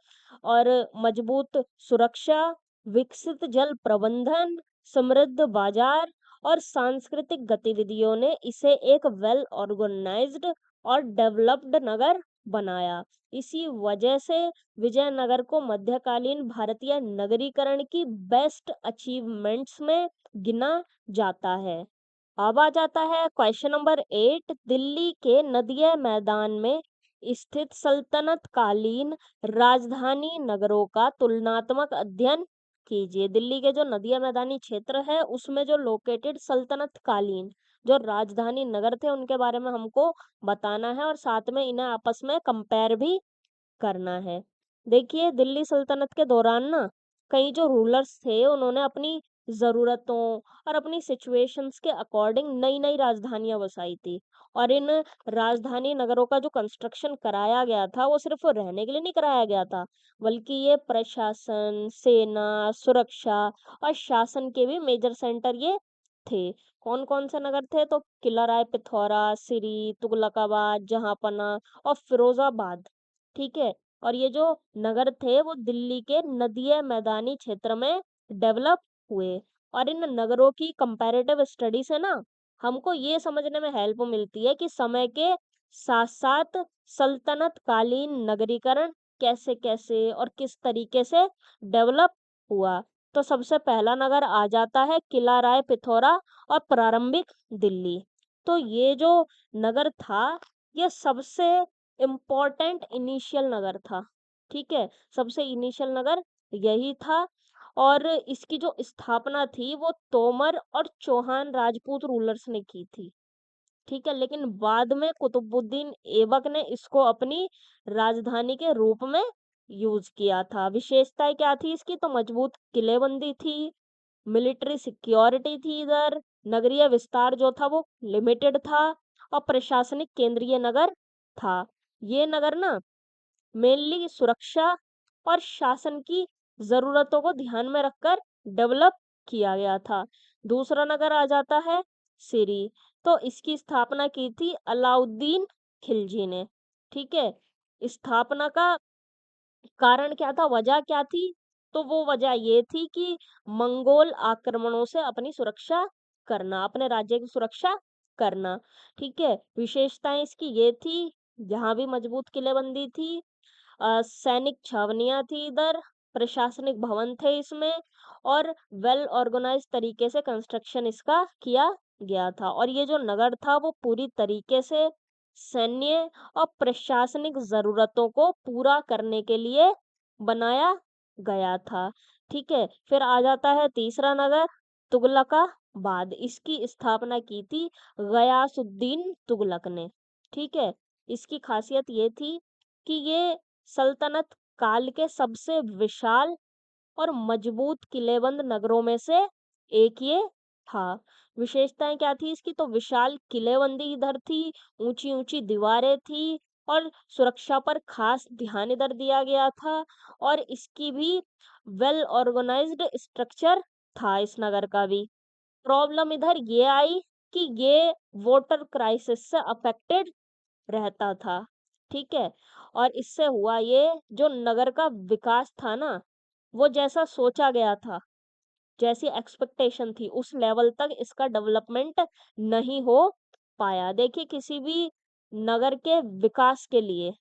Speaker 1: और मजबूत सुरक्षा, विकसित जल प्रबंधन, समृद्ध बाजार और सांस्कृतिक गतिविधियों ने इसे एक वेल ऑर्गेनाइज्ड और डेवलप्ड नगर बनाया। इसी वजह से विजयनगर को मध्यकालीन भारतीय नगरीकरण की बेस्ट अचीवमेंट्स में गिना जाता है। अब आ जाता है क्वेश्चन नंबर 8। दिल्ली के नदिया मैदान में स्थित सल्तनत कालीन राजधानी नगरों का तुलनात्मक अध्ययन कीजिए। दिल्ली के जो नदिया मैदानी क्षेत्र है उसमें जो लोकेटेड सल्तनत कालीन जो राजधानी नगर थे उनके बारे में हमको बताना है और साथ में इन्हें आपस में कंपेयर भी करना है। देखिए दिल्ली सल्तनत के दौरान ना कई जो रूलर्स थे उन्होंने अपनी ज़रूरतों और अपनी सिचुएशंस के अकॉर्डिंग नई-नई राजधानियाँ बसाई थी। और इन राजधानी नगरों का जो कंस्ट्रक्शन कराया गया था वो सिर्फ रहने के लिए नहीं कराया गया था, बल्कि ये प्रशासन, सेना, सुरक्षा और शासन के भी मेजर सेंटर ये थे। कौन-कौन से नगर थे? तो किला राय पिथौरा, सिरी, तुगलकाबाद, जहांपना और फिरोजाबाद। ठीक है? और ये जो नगर थे वो दिल्ली के नदिया मैदानी क्षेत्र में डेवलप हुए। और इन नगरों की कंपैरेटिव स्टडी से ना हमको ये समझने में हेल्प मिलती है कि समय के साथ-साथ सल्तनत कालीन नगरीकरण कैसे-कैसे और किस तरीके से डेवलप हुआ। तो सबसे पहला नगर आ जाता है किला राय पिथौरा और प्रारंभिक दिल्ली। तो ये जो नगर था ये सबसे इम्पोर्टेंट इनिशियल नगर था, ठीक है? सबसे इनिशियल नगर यही था। और इसकी जो स्थापना थी वो तोमर और चौहान राजपूत रूलर्स ने की थी, ठीक है? लेकिन बाद में कुतुबुद्दीन ऐबक ने इसको अपनी राजधानी के रूप में यूज़ किया था। विशेषताएँ क्या थी इसकी? तो मजबूत किलेबंदी थी, मिलिट्री सिक्योरिटी थी इधर, नगरीय विस्तार जो था वो लिमिटेड था और प्रशासनिक केंद्रीय नगर था। ये नगर ना मेनली सुरक्षा और शासन की जरूरतों को ध्यान में रखकर डेवलप किया गया था। दूसरा नगर आ जाता है सिरी। तो इसकी स्थापना की थी अलाउद्दीन खिलजी ने। ठीक है। स्थापना का कारण क्या था, वजह क्या थी? तो वो वजह ये थी कि मंगोल आक्रमणों से अपनी सुरक्षा करना, अपने राज्य की सुरक्षा करना। ठीक है। विशेषताएं इसकी ये थी, यहाँ भी मजबूत किलेबंदी थी, सैनिक छावनियां थी इधर, प्रशासनिक भवन थे इसमें, और वेल ऑर्गेनाइज तरीके से कंस्ट्रक्शन इसका किया गया था। और ये जो नगर था वो पूरी तरीके से सैन्य और प्रशासनिक जरूरतों को पूरा करने के लिए बनाया गया था। ठीक है। फिर आ जाता है तीसरा नगर तुगलकाबाद। इसकी स्थापना की थी गयासुद्दीन तुगलक ने। ठीक है। इसकी खासियत ये थी कि ये सल्तनत काल के सबसे विशाल और मजबूत किलेबंद नगरों में से एक ये था। विशेषताएं क्या थी इसकी? तो विशाल किलेबंदी इधर थी, ऊंची ऊंची दीवारें थी, और सुरक्षा पर खास ध्यान इधर दिया गया था। और इसकी भी वेल ऑर्गेनाइज्ड स्ट्रक्चर था इस नगर का भी। प्रॉब्लम इधर ये आई कि ये वाटर क्राइसिस से अफेक्टेड रहता था। ठीक है। और इससे हुआ ये, जो नगर का विकास था ना, वो जैसा सोचा गया था, जैसी एक्सपेक्टेशन थी, उस लेवल तक इसका डेवलपमेंट नहीं हो पाया। देखिए, किसी भी नगर के विकास के लिए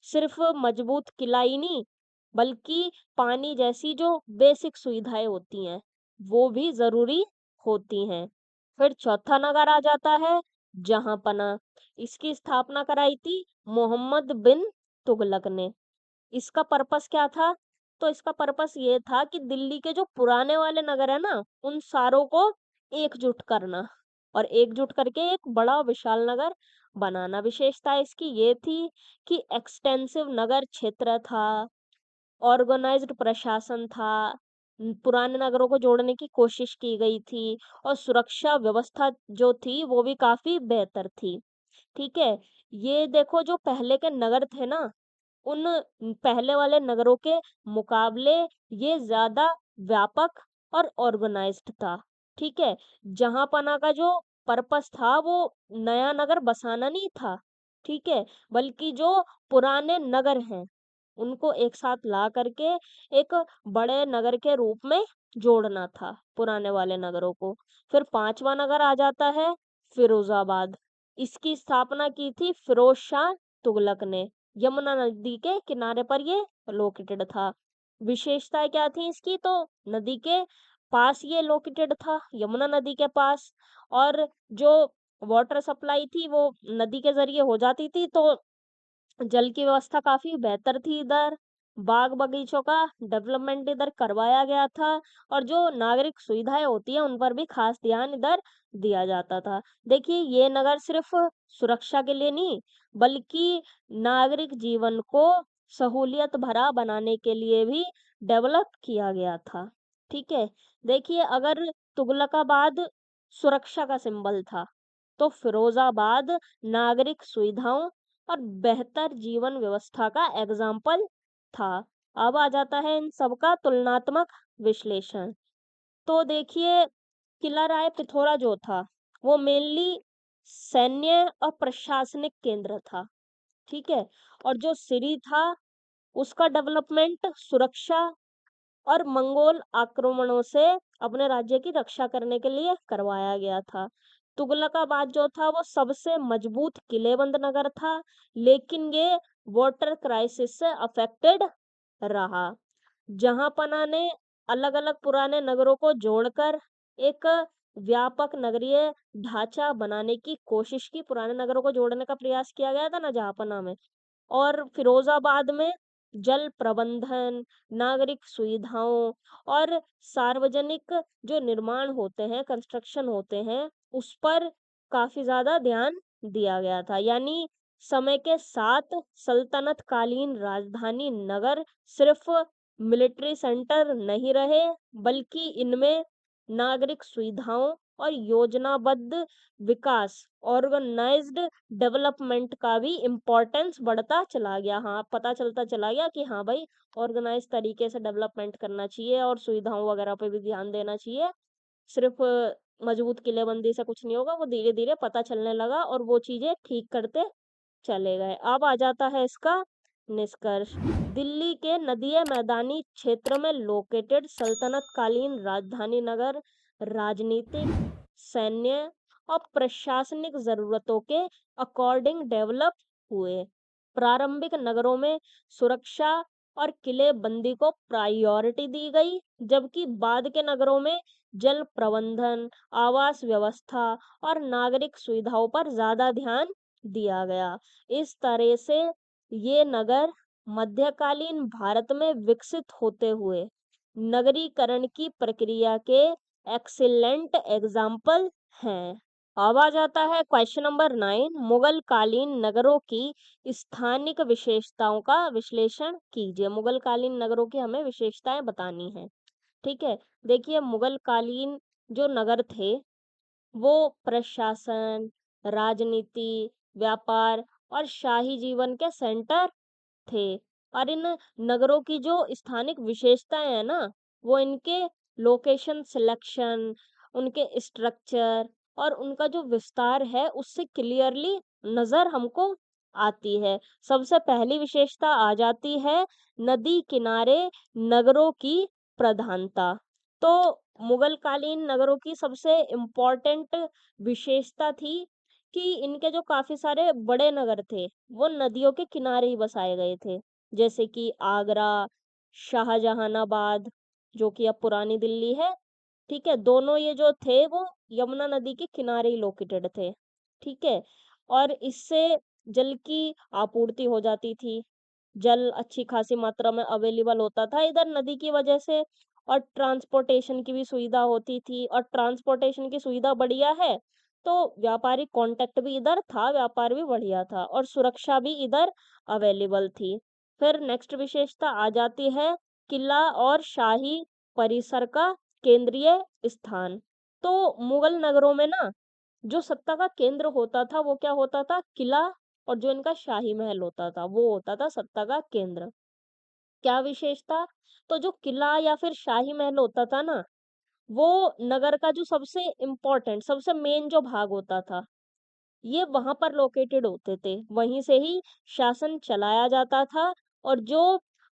Speaker 1: सिर्फ मजबूत किला ही नहीं, बल्कि पानी जैसी जो बेसिक सुविधाएं होती हैं वो भी जरूरी होती हैं। फिर चौथा नगर आ जाता है जहांपना। इसकी स्थापना कराई थी मोहम्मद बिन तुगलक ने। इसका पर्पस क्या था? तो इसका पर्पस ये था कि दिल्ली के जो पुराने वाले नगर है ना, उन सारों को एकजुट करना और एकजुट करके एक बड़ा विशाल नगर बनाना। विशेषता इसकी ये थी कि एक्सटेंसिव नगर क्षेत्र था, ऑर्गेनाइज्ड प्रशासन था, पुराने नगरों को जोड़ने की कोशिश की गई थी, और सुरक्षा व्यवस्था जो थी वो भी काफी बेहतर थी। ठीक है। ये देखो, जो पहले के नगर थे ना, उन पहले वाले नगरों के मुकाबले ये ज्यादा व्यापक और ऑर्गेनाइज्ड था। ठीक है। जहांपना का जो पर्पस था वो नया नगर बसाना नहीं था। ठीक है। बल्कि जो पुराने नगर हैं उनको एक साथ ला करके एक बड़े नगर के रूप में जोड़ना था, पुराने वाले नगरों को। फिर पांचवा नगर आ जाता है फिरोजाबाद। इसकी स्थापना की थी फिरोज शाह तुगलक ने। यमुना नदी के किनारे पर ये लोकेटेड था। विशेषताएं क्या थी इसकी? तो नदी के पास ये लोकेटेड था, यमुना नदी के पास। और जो वाटर सप्लाई थी वो नदी के जरिए हो जाती थी, तो जल की व्यवस्था काफी बेहतर थी इधर। बाग बगीचों का डेवलपमेंट इधर करवाया गया था, और जो नागरिक सुविधाएं होती हैं उन पर भी खास ध्यान इधर दिया जाता था। देखिए, ये नगर सिर्फ सुरक्षा के लिए नहीं, बल्कि नागरिक जीवन को सहूलियत भरा बनाने के लिए भी डेवलप किया गया था। ठीक है। देखिए, अगर तुगलकाबाद सुरक्षा का सिंबल था, तो फिरोजाबाद नागरिक सुविधाओं और बेहतर जीवन व्यवस्था का एग्जाम्पल था। अब आ जाता है इन सबका तुलनात्मक विश्लेषण। तो देखिए, किला राय पिथौरा जो था वो मेनली सैन्य और प्रशासनिक केंद्र था। ठीक है। और जो सिरी था उसका डेवलपमेंट सुरक्षा और मंगोल आक्रमणों से अपने राज्य की रक्षा करने के लिए करवाया गया था। तुगलकाबाद जो था वो सबसे मजबूत किलेबंद नगर था, लेकिन ये वाटर क्राइसिस से अफेक्टेड रहा। जहांपना ने अलग अलग पुराने नगरों को जोड़कर एक व्यापक नगरीय ढांचा बनाने की कोशिश की। पुराने नगरों को जोड़ने का प्रयास किया गया था ना जहांपना में। और फिरोजाबाद में जल प्रबंधन, नागरिक सुविधाओं और सार्वजनिक जो निर्माण होते हैं, कंस्ट्रक्शन होते हैं, उस पर काफी ज्यादा ध्यान दिया गया था। यानी समय के साथ सल्तनत कालीन राजधानी नगर सिर्फ मिलिट्री सेंटर नहीं रहे, बल्कि इनमें नागरिक सुविधाओं और योजनाबद्ध विकास, ऑर्गेनाइज्ड डेवलपमेंट का भी इम्पोर्टेंस बढ़ता चला गया। हाँ, पता चलता चला गया कि हाँ भाई, ऑर्गेनाइज तरीके से डेवलपमेंट करना चाहिए और सुविधाओं वगैरह पे भी ध्यान देना चाहिए। सिर्फ मजबूत किलेबंदी से कुछ नहीं होगा, वो धीरे धीरे पता चलने लगा और वो चीजें ठीक करते चले गए। अब आ जाता है इसका निष्कर्ष। दिल्ली के नदीय मैदानी क्षेत्र में लोकेटेड सल्तनत कालीन राजधानी नगर राजनीतिक, सैन्य और प्रशासनिक जरूरतों के अकॉर्डिंग डेवलप हुए। प्रारंभिक नगरों में सुरक्षा और किलेबंदी को प्रायोरिटी दी गई, जबकि बाद के नगरों में जल प्रबंधन, आवास व्यवस्था और नागरिक सुविधाओं पर ज्यादा ध्यान दिया गया। इस तरह से ये नगर मध्यकालीन भारत में विकसित होते हुए नगरीकरण की प्रक्रिया के एक्सीलेंट एग्जाम्पल हैं। अब आ जाता है क्वेश्चन नंबर 9, मुगल कालीन नगरों की स्थानिक विशेषताओं का विश्लेषण कीजिए। मुगल कालीन नगरों की हमें विशेषताएं बतानी है। ठीक है, देखिए मुगल कालीन जो नगर थे वो प्रशासन, राजनीति, व्यापार और शाही जीवन के सेंटर थे। और इन नगरों की जो स्थानिक विशेषताएं हैं ना, वो इनके लोकेशन सिलेक्शन, उनके स्ट्रक्चर और उनका जो विस्तार है उससे क्लियरली नजर हमको आती है। सबसे पहली विशेषता आ जाती है नदी किनारे नगरों की प्रधानता। तो मुगल कालीन नगरों की सबसे इम्पोर्टेंट विशेषता थी कि इनके जो काफी सारे बड़े नगर थे वो नदियों के किनारे ही बसाए गए थे। जैसे कि आगरा, शाहजहानाबाद, जो कि अब पुरानी दिल्ली है। ठीक है, दोनों ये जो थे वो यमुना नदी के किनारे ही लोकेटेड थे। ठीक है, और इससे जल की आपूर्ति हो जाती थी। जल अच्छी खासी मात्रा में अवेलेबल होता था इधर नदी की वजह से। और ट्रांसपोर्टेशन की भी सुविधा होती थी, और ट्रांसपोर्टेशन की सुविधा बढ़िया है तो व्यापारिक कांटेक्ट भी इधर था, व्यापार भी बढ़िया था और सुरक्षा भी इधर अवेलेबल थी। फिर नेक्स्ट विशेषता आ जाती है किला और शाही परिसर का केंद्रीय स्थान। तो मुगल नगरों में ना जो सत्ता का केंद्र होता था वो क्या होता था, किला। और जो इनका शाही महल होता था वो होता था सत्ता का केंद्र। क्या विशेषता, तो जो किला या फिर शाही महल होता था ना, वो नगर का जो सबसे इम्पोर्टेंट, सबसे मेन जो भाग होता था, ये वहां पर लोकेटेड होते थे। वहीं से ही शासन चलाया जाता था और जो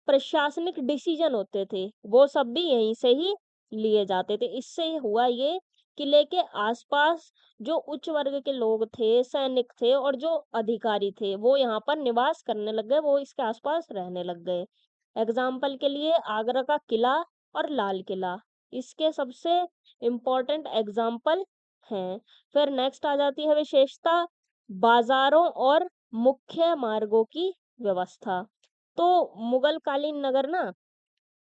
Speaker 1: प्रशासनिक डिसीजन होते थे वो सब भी यहीं से ही लिए जाते थे। इससे हुआ ये, किले के आसपास जो उच्च वर्ग के लोग थे, सैनिक थे और जो अधिकारी थे वो यहाँ पर निवास करने लग गए, वो इसके आसपास रहने लग गए। एग्जाम्पल के लिए आगरा का किला और लाल किला इसके सबसे इम्पोर्टेंट एग्जाम्पल हैं। फिर नेक्स्ट आ जाती है विशेषता बाजारों और मुख्य मार्गों की व्यवस्था। तो मुगल कालीन नगर ना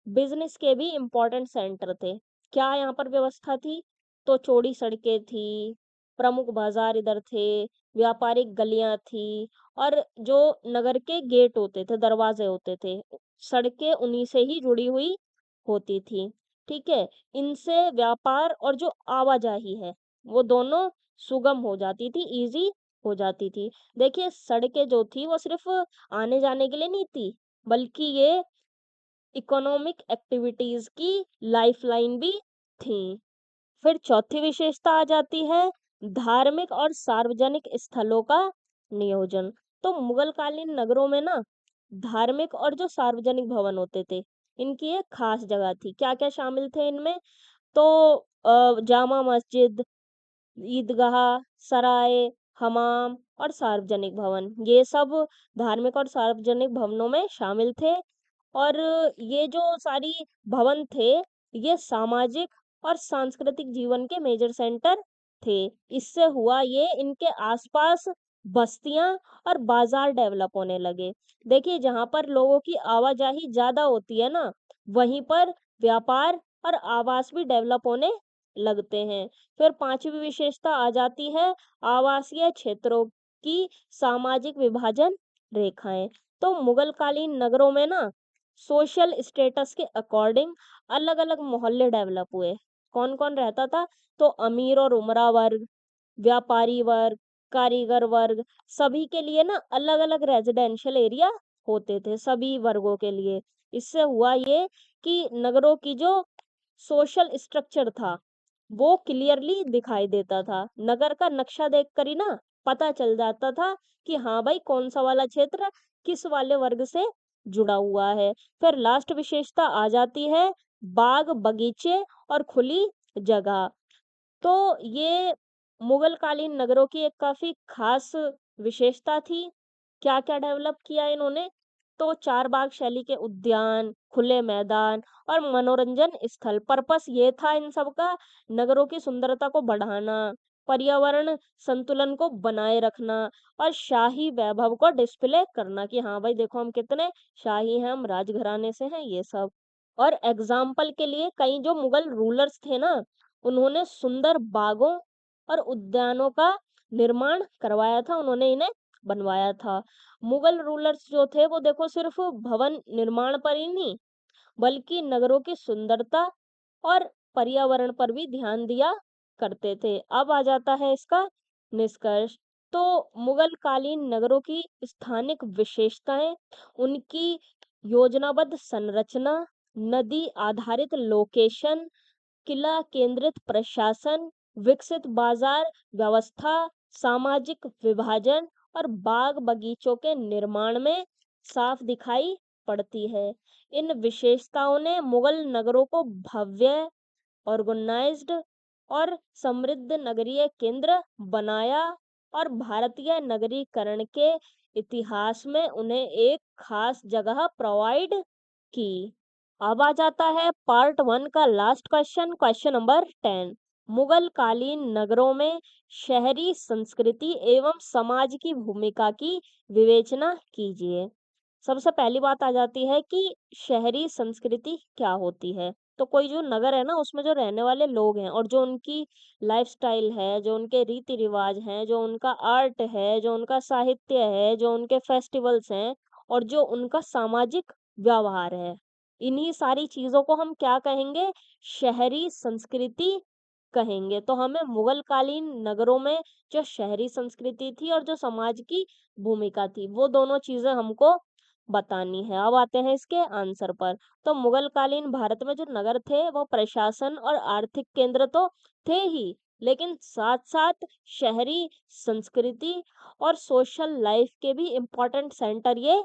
Speaker 1: बिजनेस के भी इम्पोर्टेंट सेंटर थे। क्या यहाँ पर व्यवस्था थी, तो चौड़ी सड़कें थी, प्रमुख बाजार इधर थे, व्यापारिक गलियां थी और जो नगर के गेट होते थे, दरवाजे होते थे, सड़कें उन्हीं से ही जुड़ी हुई होती थी। ठीक है, इनसे व्यापार और जो आवाजाही है वो दोनों सुगम हो जाती थी, इजी हो जाती थी। देखिए सड़कें जो थी वो सिर्फ आने जाने के लिए नहीं थी, बल्कि ये इकोनॉमिक एक्टिविटीज की लाइफलाइन भी थी। फिर चौथी विशेषता आ जाती है धार्मिक और सार्वजनिक स्थलों का नियोजन। तो मुगल कालीन नगरों में ना धार्मिक और जो सार्वजनिक भवन होते थे इनकी एक खास जगह थी। क्या क्या शामिल थे इनमें, तो जामा मस्जिद, ईदगाह, सराय, हमाम और सार्वजनिक भवन, ये सब धार्मिक और सार्वजनिक भवनों में शामिल थे। और ये जो सारी भवन थे ये सामाजिक और सांस्कृतिक जीवन के मेजर सेंटर थे। इससे हुआ ये, इनके आसपास बस्तियां और बाजार डेवलप होने लगे। देखिए जहां पर लोगों की आवाजाही ज्यादा होती है ना, वहीं पर व्यापार और आवास भी डेवलप होने लगते हैं। फिर पांचवी विशेषता आ जाती है आवासीय क्षेत्रों की सामाजिक विभाजन रेखाएं। तो मुगल कालीन नगरों में ना सोशल स्टेटस के अकॉर्डिंग अलग अलग मोहल्ले डेवलप हुए। कौन-कौन रहता था? तो अमीर और उमरा वर्ग, व्यापारी वर्ग, कारीगर वर्ग, सभी के लिए ना अलग-अलग रेज़िडेंशियल एरिया होते थे, सभी वर्गों के लिए। इससे हुआ ये कि नगरों की जो सोशल स्ट्रक्चर था, वो क्लियरली दिखाई देता था। नगर का नक्शा देखकर ही ना पता चल जाता था कि हाँ भाई, कौन-सा वाला क्षेत्र किस वाले वर्ग से जुड़ा हुआ है। फिर लास्ट विशेषता आ जाती है बाग, बगीचे और खुली जगह। तो ये मुगल कालीन नगरों की एक काफ़ी ख़ास विशेषता थी। क्या-क्या डेवलप किया इन्होंने? तो चारबाग शैली के उद्यान, खुले मैदान और मनोरंजन स्थल। पर्पस ये था इन सब का नगरों की सुंदरता को बढ़ाना, पर्यावरण संतुलन को बनाए रखना और शाही वैभव को डिस्प्ले करना कि हाँ भाई देखो हम कितने शाही हैं, हम राजघराने से हैं, ये सब। और एग्ज़ाम्पल के लिए कई जो मुगल रूलर्स थे ना, उन्होंने सुंदर बागों और उद्यानों का निर्माण करवाया था, उन्होंने इन्हें बनवाया था। मुगल रूलर्स जो थे वो देखो सिर्फ भवन निर्माण पर ही नहीं, बल्कि नगरों की सुंदरता और पर्यावरण पर भी ध्यान दिया करते थे। अब आ जाता है इसका निष्कर्ष। तो मुगल कालीन नगरों की स्थानिक विशेषताएं, उनकी योजनाबद्ध संरचना, नदी आधारित लोकेशन, किला केंद्रित प्रशासन, विकसित बाजार व्यवस्था, सामाजिक विभाजन और बाग बगीचों के निर्माण में साफ दिखाई पड़ती है। इन विशेषताओं ने मुगल नगरों को भव्य, ऑर्गेनाइज्ड और समृद्ध नगरीय केंद्र बनाया और भारतीय नगरीकरण के इतिहास में उन्हें एक खास जगह प्रोवाइड की। अब आ जाता है पार्ट 1 का last question, question number 10। Mughal कालीन नगरों में शहरी संस्कृति एवं समाज की भूमिका की विवेचना कीजिए। सबसे पहली बात आ जाती है कि शहरी संस्कृति क्या होती है। तो कोई जो नगर है ना, उसमें जो रहने वाले लोग हैं और जो उनकी लाइफस्टाइल है, जो उनके रीति रिवाज हैं, जो उनका आर्ट है, जो उनका साहित्य है, जो उनके फेस्टिवल्स हैं और जो उनका सामाजिक व्यवहार है, इन्हीं सारी चीजों को हम क्या कहेंगे? शहरी संस्कृति कहेंगे। तो हमें मुगल कालीन नगरों में जो शहरी संस्कृति थी और जो समाज की भूमिका थी, वो दोनों चीजें हमको बतानी है। अब आते हैं इसके आंसर पर। तो मुगल कालीन भारत में जो नगर थे, वो प्रशासन और आर्थिक केंद्र तो थे ही, लेकिन साथ-साथ शहरी संस्कृति और सोशल लाइफ के भी इम्पोर्टेंट सेंटर ये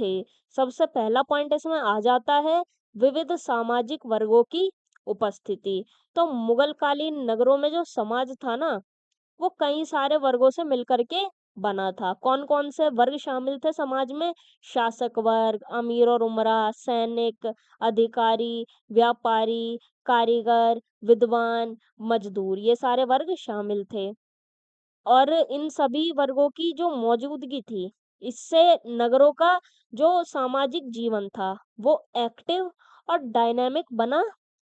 Speaker 1: थे। सबसे पहला पॉइंट इसमें आ जाता है विविध सामाजिक वर्गों की उपस्थिति। तो मुगल कालीन नगरों में जो समाज था ना, वो कई सारे वर्गों से मिलकर के बना था। कौन-कौन से वर्ग शामिल थे समाज में? शासक वर्ग, अमीर और उमरा, सैनिक, अधिकारी, व्यापारी, कारीगर, विद्वान, मजदूर, ये सारे वर्ग शामिल थे। और इन सभी वर्गों की जो मौजूदगी थी, इससे नगरों का जो सामाजिक जीवन था, वो एक्टिव और डायनामिक बना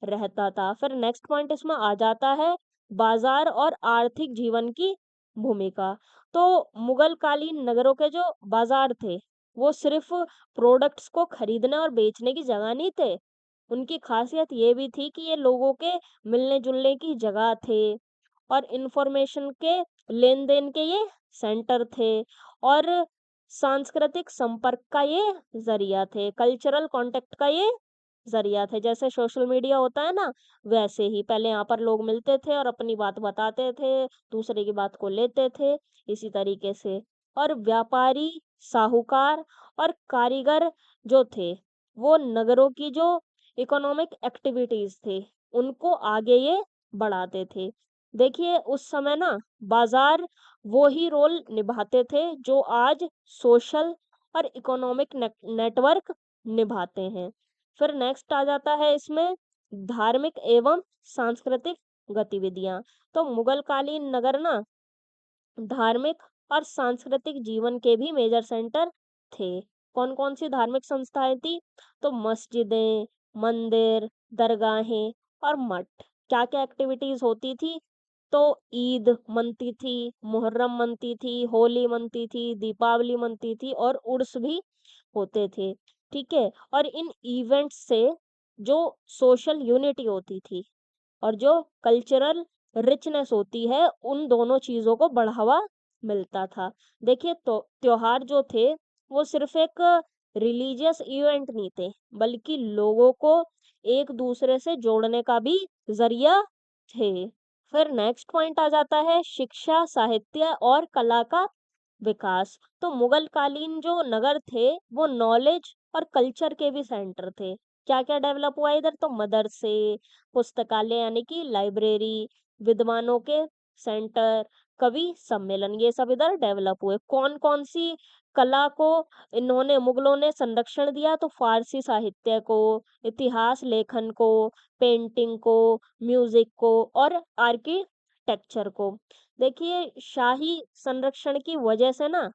Speaker 1: रहता था। फिर नेक्स्ट पॉइंट इसमें आ जाता है बाजार और आर्थिक जीवन की भूमिका। तो मुगल कालीन नगरों के जो बाजार थे, वो सिर्फ प्रोडक्ट्स को खरीदने और बेचने की जगह नहीं थे। उनकी खासियत ये भी थी कि ये लोगों के मिलने-जुलने की जगह थे और इंफॉर्मेशन के लेन-देन के ये सेंटर थे और सांस्कृतिक संपर्क का ये ज़रिया थे, कल्चरल कॉन्टैक्ट का ये ज़रिया थे। जैसे सोशल मीडिया होता है ना, वैसे ही पहले यहाँ पर लोग मिलते थे और अपनी बात बताते थे, दूसरे की बात को लेते थे, इसी तरीके से। और व्यापारी, साहूकार और कारीगर जो थे, वो नगरों की जो इकोनॉमिक एक्टिविटीज़ थे, उनको आगे ये बढ़ाते थे। देखिए उस समय ना बाजार वो ही रोल निभाते थे जो आज सोशल और इकोनॉमिक नेटवर्क निभाते हैं। फिर नेक्स्ट आ जाता है इसमें धार्मिक एवं सांस्कृतिक गतिविधियां। तो मुगल कालीन नगर ना धार्मिक और सांस्कृतिक जीवन के भी मेजर सेंटर थे। कौन-कौन सी धार्मिक संस्थाएं थी? तो मस्जिदें, मंदिर, दरगाहें और मठ। क्या-क्या एक्टिविटीज होती थी? तो ईद मनती थी, मुहर्रम मनती थी, होली मनती थी, दीपावली मनती थी और उर्स भी होते थे। ठीक है? और इन इवेंट्स से जो सोशल यूनिटी होती थी, और जो कल्चरल रिचनेस होती है, उन दोनों चीज़ों को बढ़ावा मिलता था। देखिए तो त्योहार जो थे, वो सिर्फ़ एक रिलीजियस इवेंट नहीं थे, बल्कि लोगों को एक-दूसरे से जोड़ने का भी ज़रिया थे। फिर नेक्स्ट पॉइंट आ जाता है शिक्षा, साहित्य और कला का विकास। तो मुगल कालीन जो नगर थे, वो नॉलेज और कल्चर के भी सेंटर थे। क्या-क्या डेवलप हुआ इधर? तो मदरसे, पुस्तकालय यानी कि लाइब्रेरी, विद्वानों के सेंटर, कवि सम्मेलन, ये सब इधर डेवलप हुए। कौन-कौन सी कला को इन्होंने मुगलों ने संरक्षण दिया? तो फारसी साहित्य को, इतिहास लेखन को, पेंटिंग को, म्यूजिक को और आर्किटेक्चर को। देखिए शाही संरक्षण की वजह से ना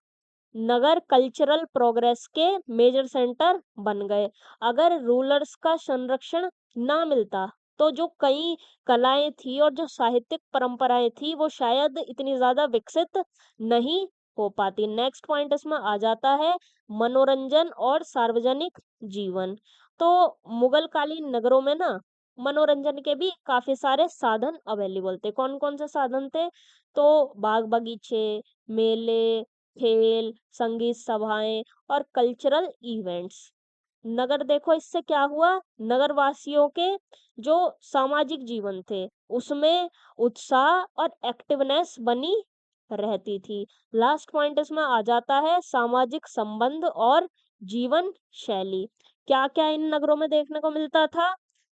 Speaker 1: नगर कल्चरल प्रोग्रेस के मेजर सेंटर बन गए। अगर रूलर्स का संरक्षण ना मिलता तो जो कई कलाएं थी और जो साहित्यिक परंपराएं थी वो शायद इतनी ज्यादा विकसित नहीं हो पाती। नेक्स्ट पॉइंट इसमें आ जाता है मनोरंजन और सार्वजनिक जीवन। तो मुगल कालीन नगरों में ना मनोरंजन के भी काफी सारे साधन अवेलेबल थे। कौन कौन से साधन थे? तो बाग बगीचे, मेले, खेल, संगीत सभाएं और कल्चरल इवेंट्स। नगर देखो इससे क्या हुआ, नगर वासियों के जो सामाजिक जीवन थे उसमें उत्साह और एक्टिवनेस बनी रहती थी। लास्ट पॉइंट इसमें आ जाता है सामाजिक संबंध और जीवन शैली। क्या क्या इन नगरों में देखने को मिलता था?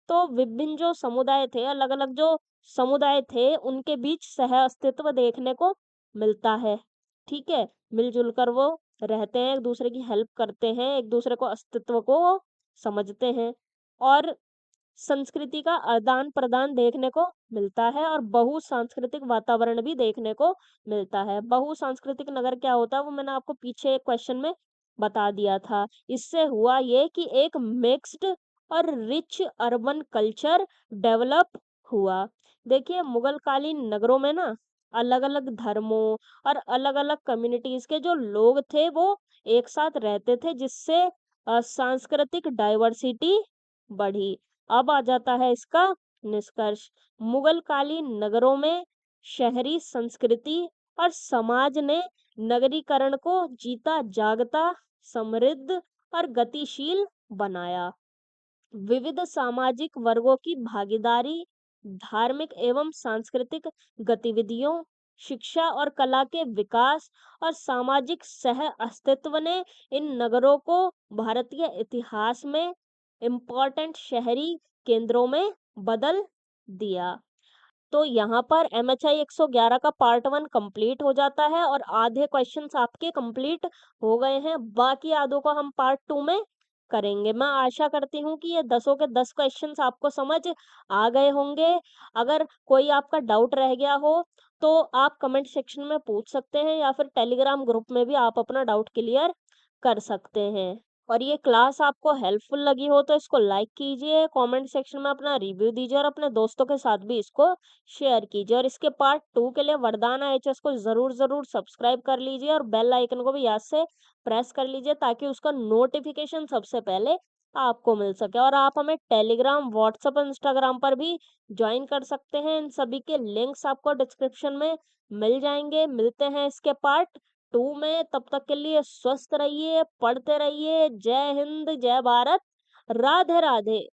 Speaker 1: तो विभिन्न जो समुदाय थे, अलग अलग जो समुदाय थे, उनके बीच सह अस्तित्व देखने को मिलता है। ठीक है, मिलजुल कर वो रहते हैं, एक दूसरे की हेल्प करते हैं, एक दूसरे को अस्तित्व को वो समझते हैं और संस्कृति का आदान-प्रदान देखने को मिलता है और बहुसांस्कृतिक वातावरण भी देखने को मिलता है। बहुसांस्कृतिक नगर क्या होता है वो मैंने आपको पीछे एक क्वेश्चन में बता दिया था। इससे हुआ ये कि एक मिक्स्ड और रिच अर्बन कल्चर डेवलप हुआ। देखिए मुगल कालीन नगरों में ना अलग-अलग धर्मों और अलग-अलग कम्युनिटीज के जो लोग थे वो एक साथ रहते थे, जिससे सांस्कृतिक डाइवर्सिटी बढ़ी। अब आ जाता है इसका निष्कर्ष। मुगल कालीन नगरों में शहरी संस्कृति और समाज ने नगरीकरण को जीता जागता, समृद्ध और गतिशील बनाया। विविध सामाजिक वर्गों की भागीदारी, धार्मिक एवं सांस्कृतिक गतिविधियों, शिक्षा और कला के विकास और सामाजिक सह अस्तित्व ने इन नगरों को भारतीय इतिहास में इम्पोर्टेंट शहरी केंद्रों में बदल दिया। तो यहाँ पर MHI 111 का पार्ट 1 कंप्लीट हो जाता है और आधे क्वेश्चंस आपके कंप्लीट हो गए हैं। बाकी आधों को हम पार्ट 2 में करेंगे। मैं आशा करती हूँ कि ये 10 के 10 क्वेश्चंस आपको समझ आ गए होंगे। अगर कोई आपका डाउट रह गया हो तो आप कमेंट सेक्शन में पूछ सकते हैं या फिर टेलीग्राम ग्रुप में भी आप अपना डाउट क्लियर कर सकते हैं। और ये क्लास आपको हेल्पफुल लगी हो तो इसको लाइक कीजिए, कमेंट सेक्शन में अपना रिव्यू दीजिए और अपने दोस्तों के साथ भी इसको शेयर कीजिए। और इसके पार्ट 2 के लिए वरदान IHS को जरूर जरूर सब्सक्राइब कर लीजिए और बेल आइकन को भी याद से प्रेस कर लीजिए ताकि उसका नोटिफिकेशन सबसे पहले आपको मिल सके। और आप हमें टेलीग्राम, व्हाट्सएप और इंस्टाग्राम पर भी ज्वाइन कर सकते हैं। इन सभी के लिंक्स आपको डिस्क्रिप्शन में मिल जाएंगे। मिलते हैं इसके पार्ट 2 में, तब तक के लिए स्वस्थ रहिए, पढ़ते रहिए। जय हिंद, जय भारत, राधे राधे।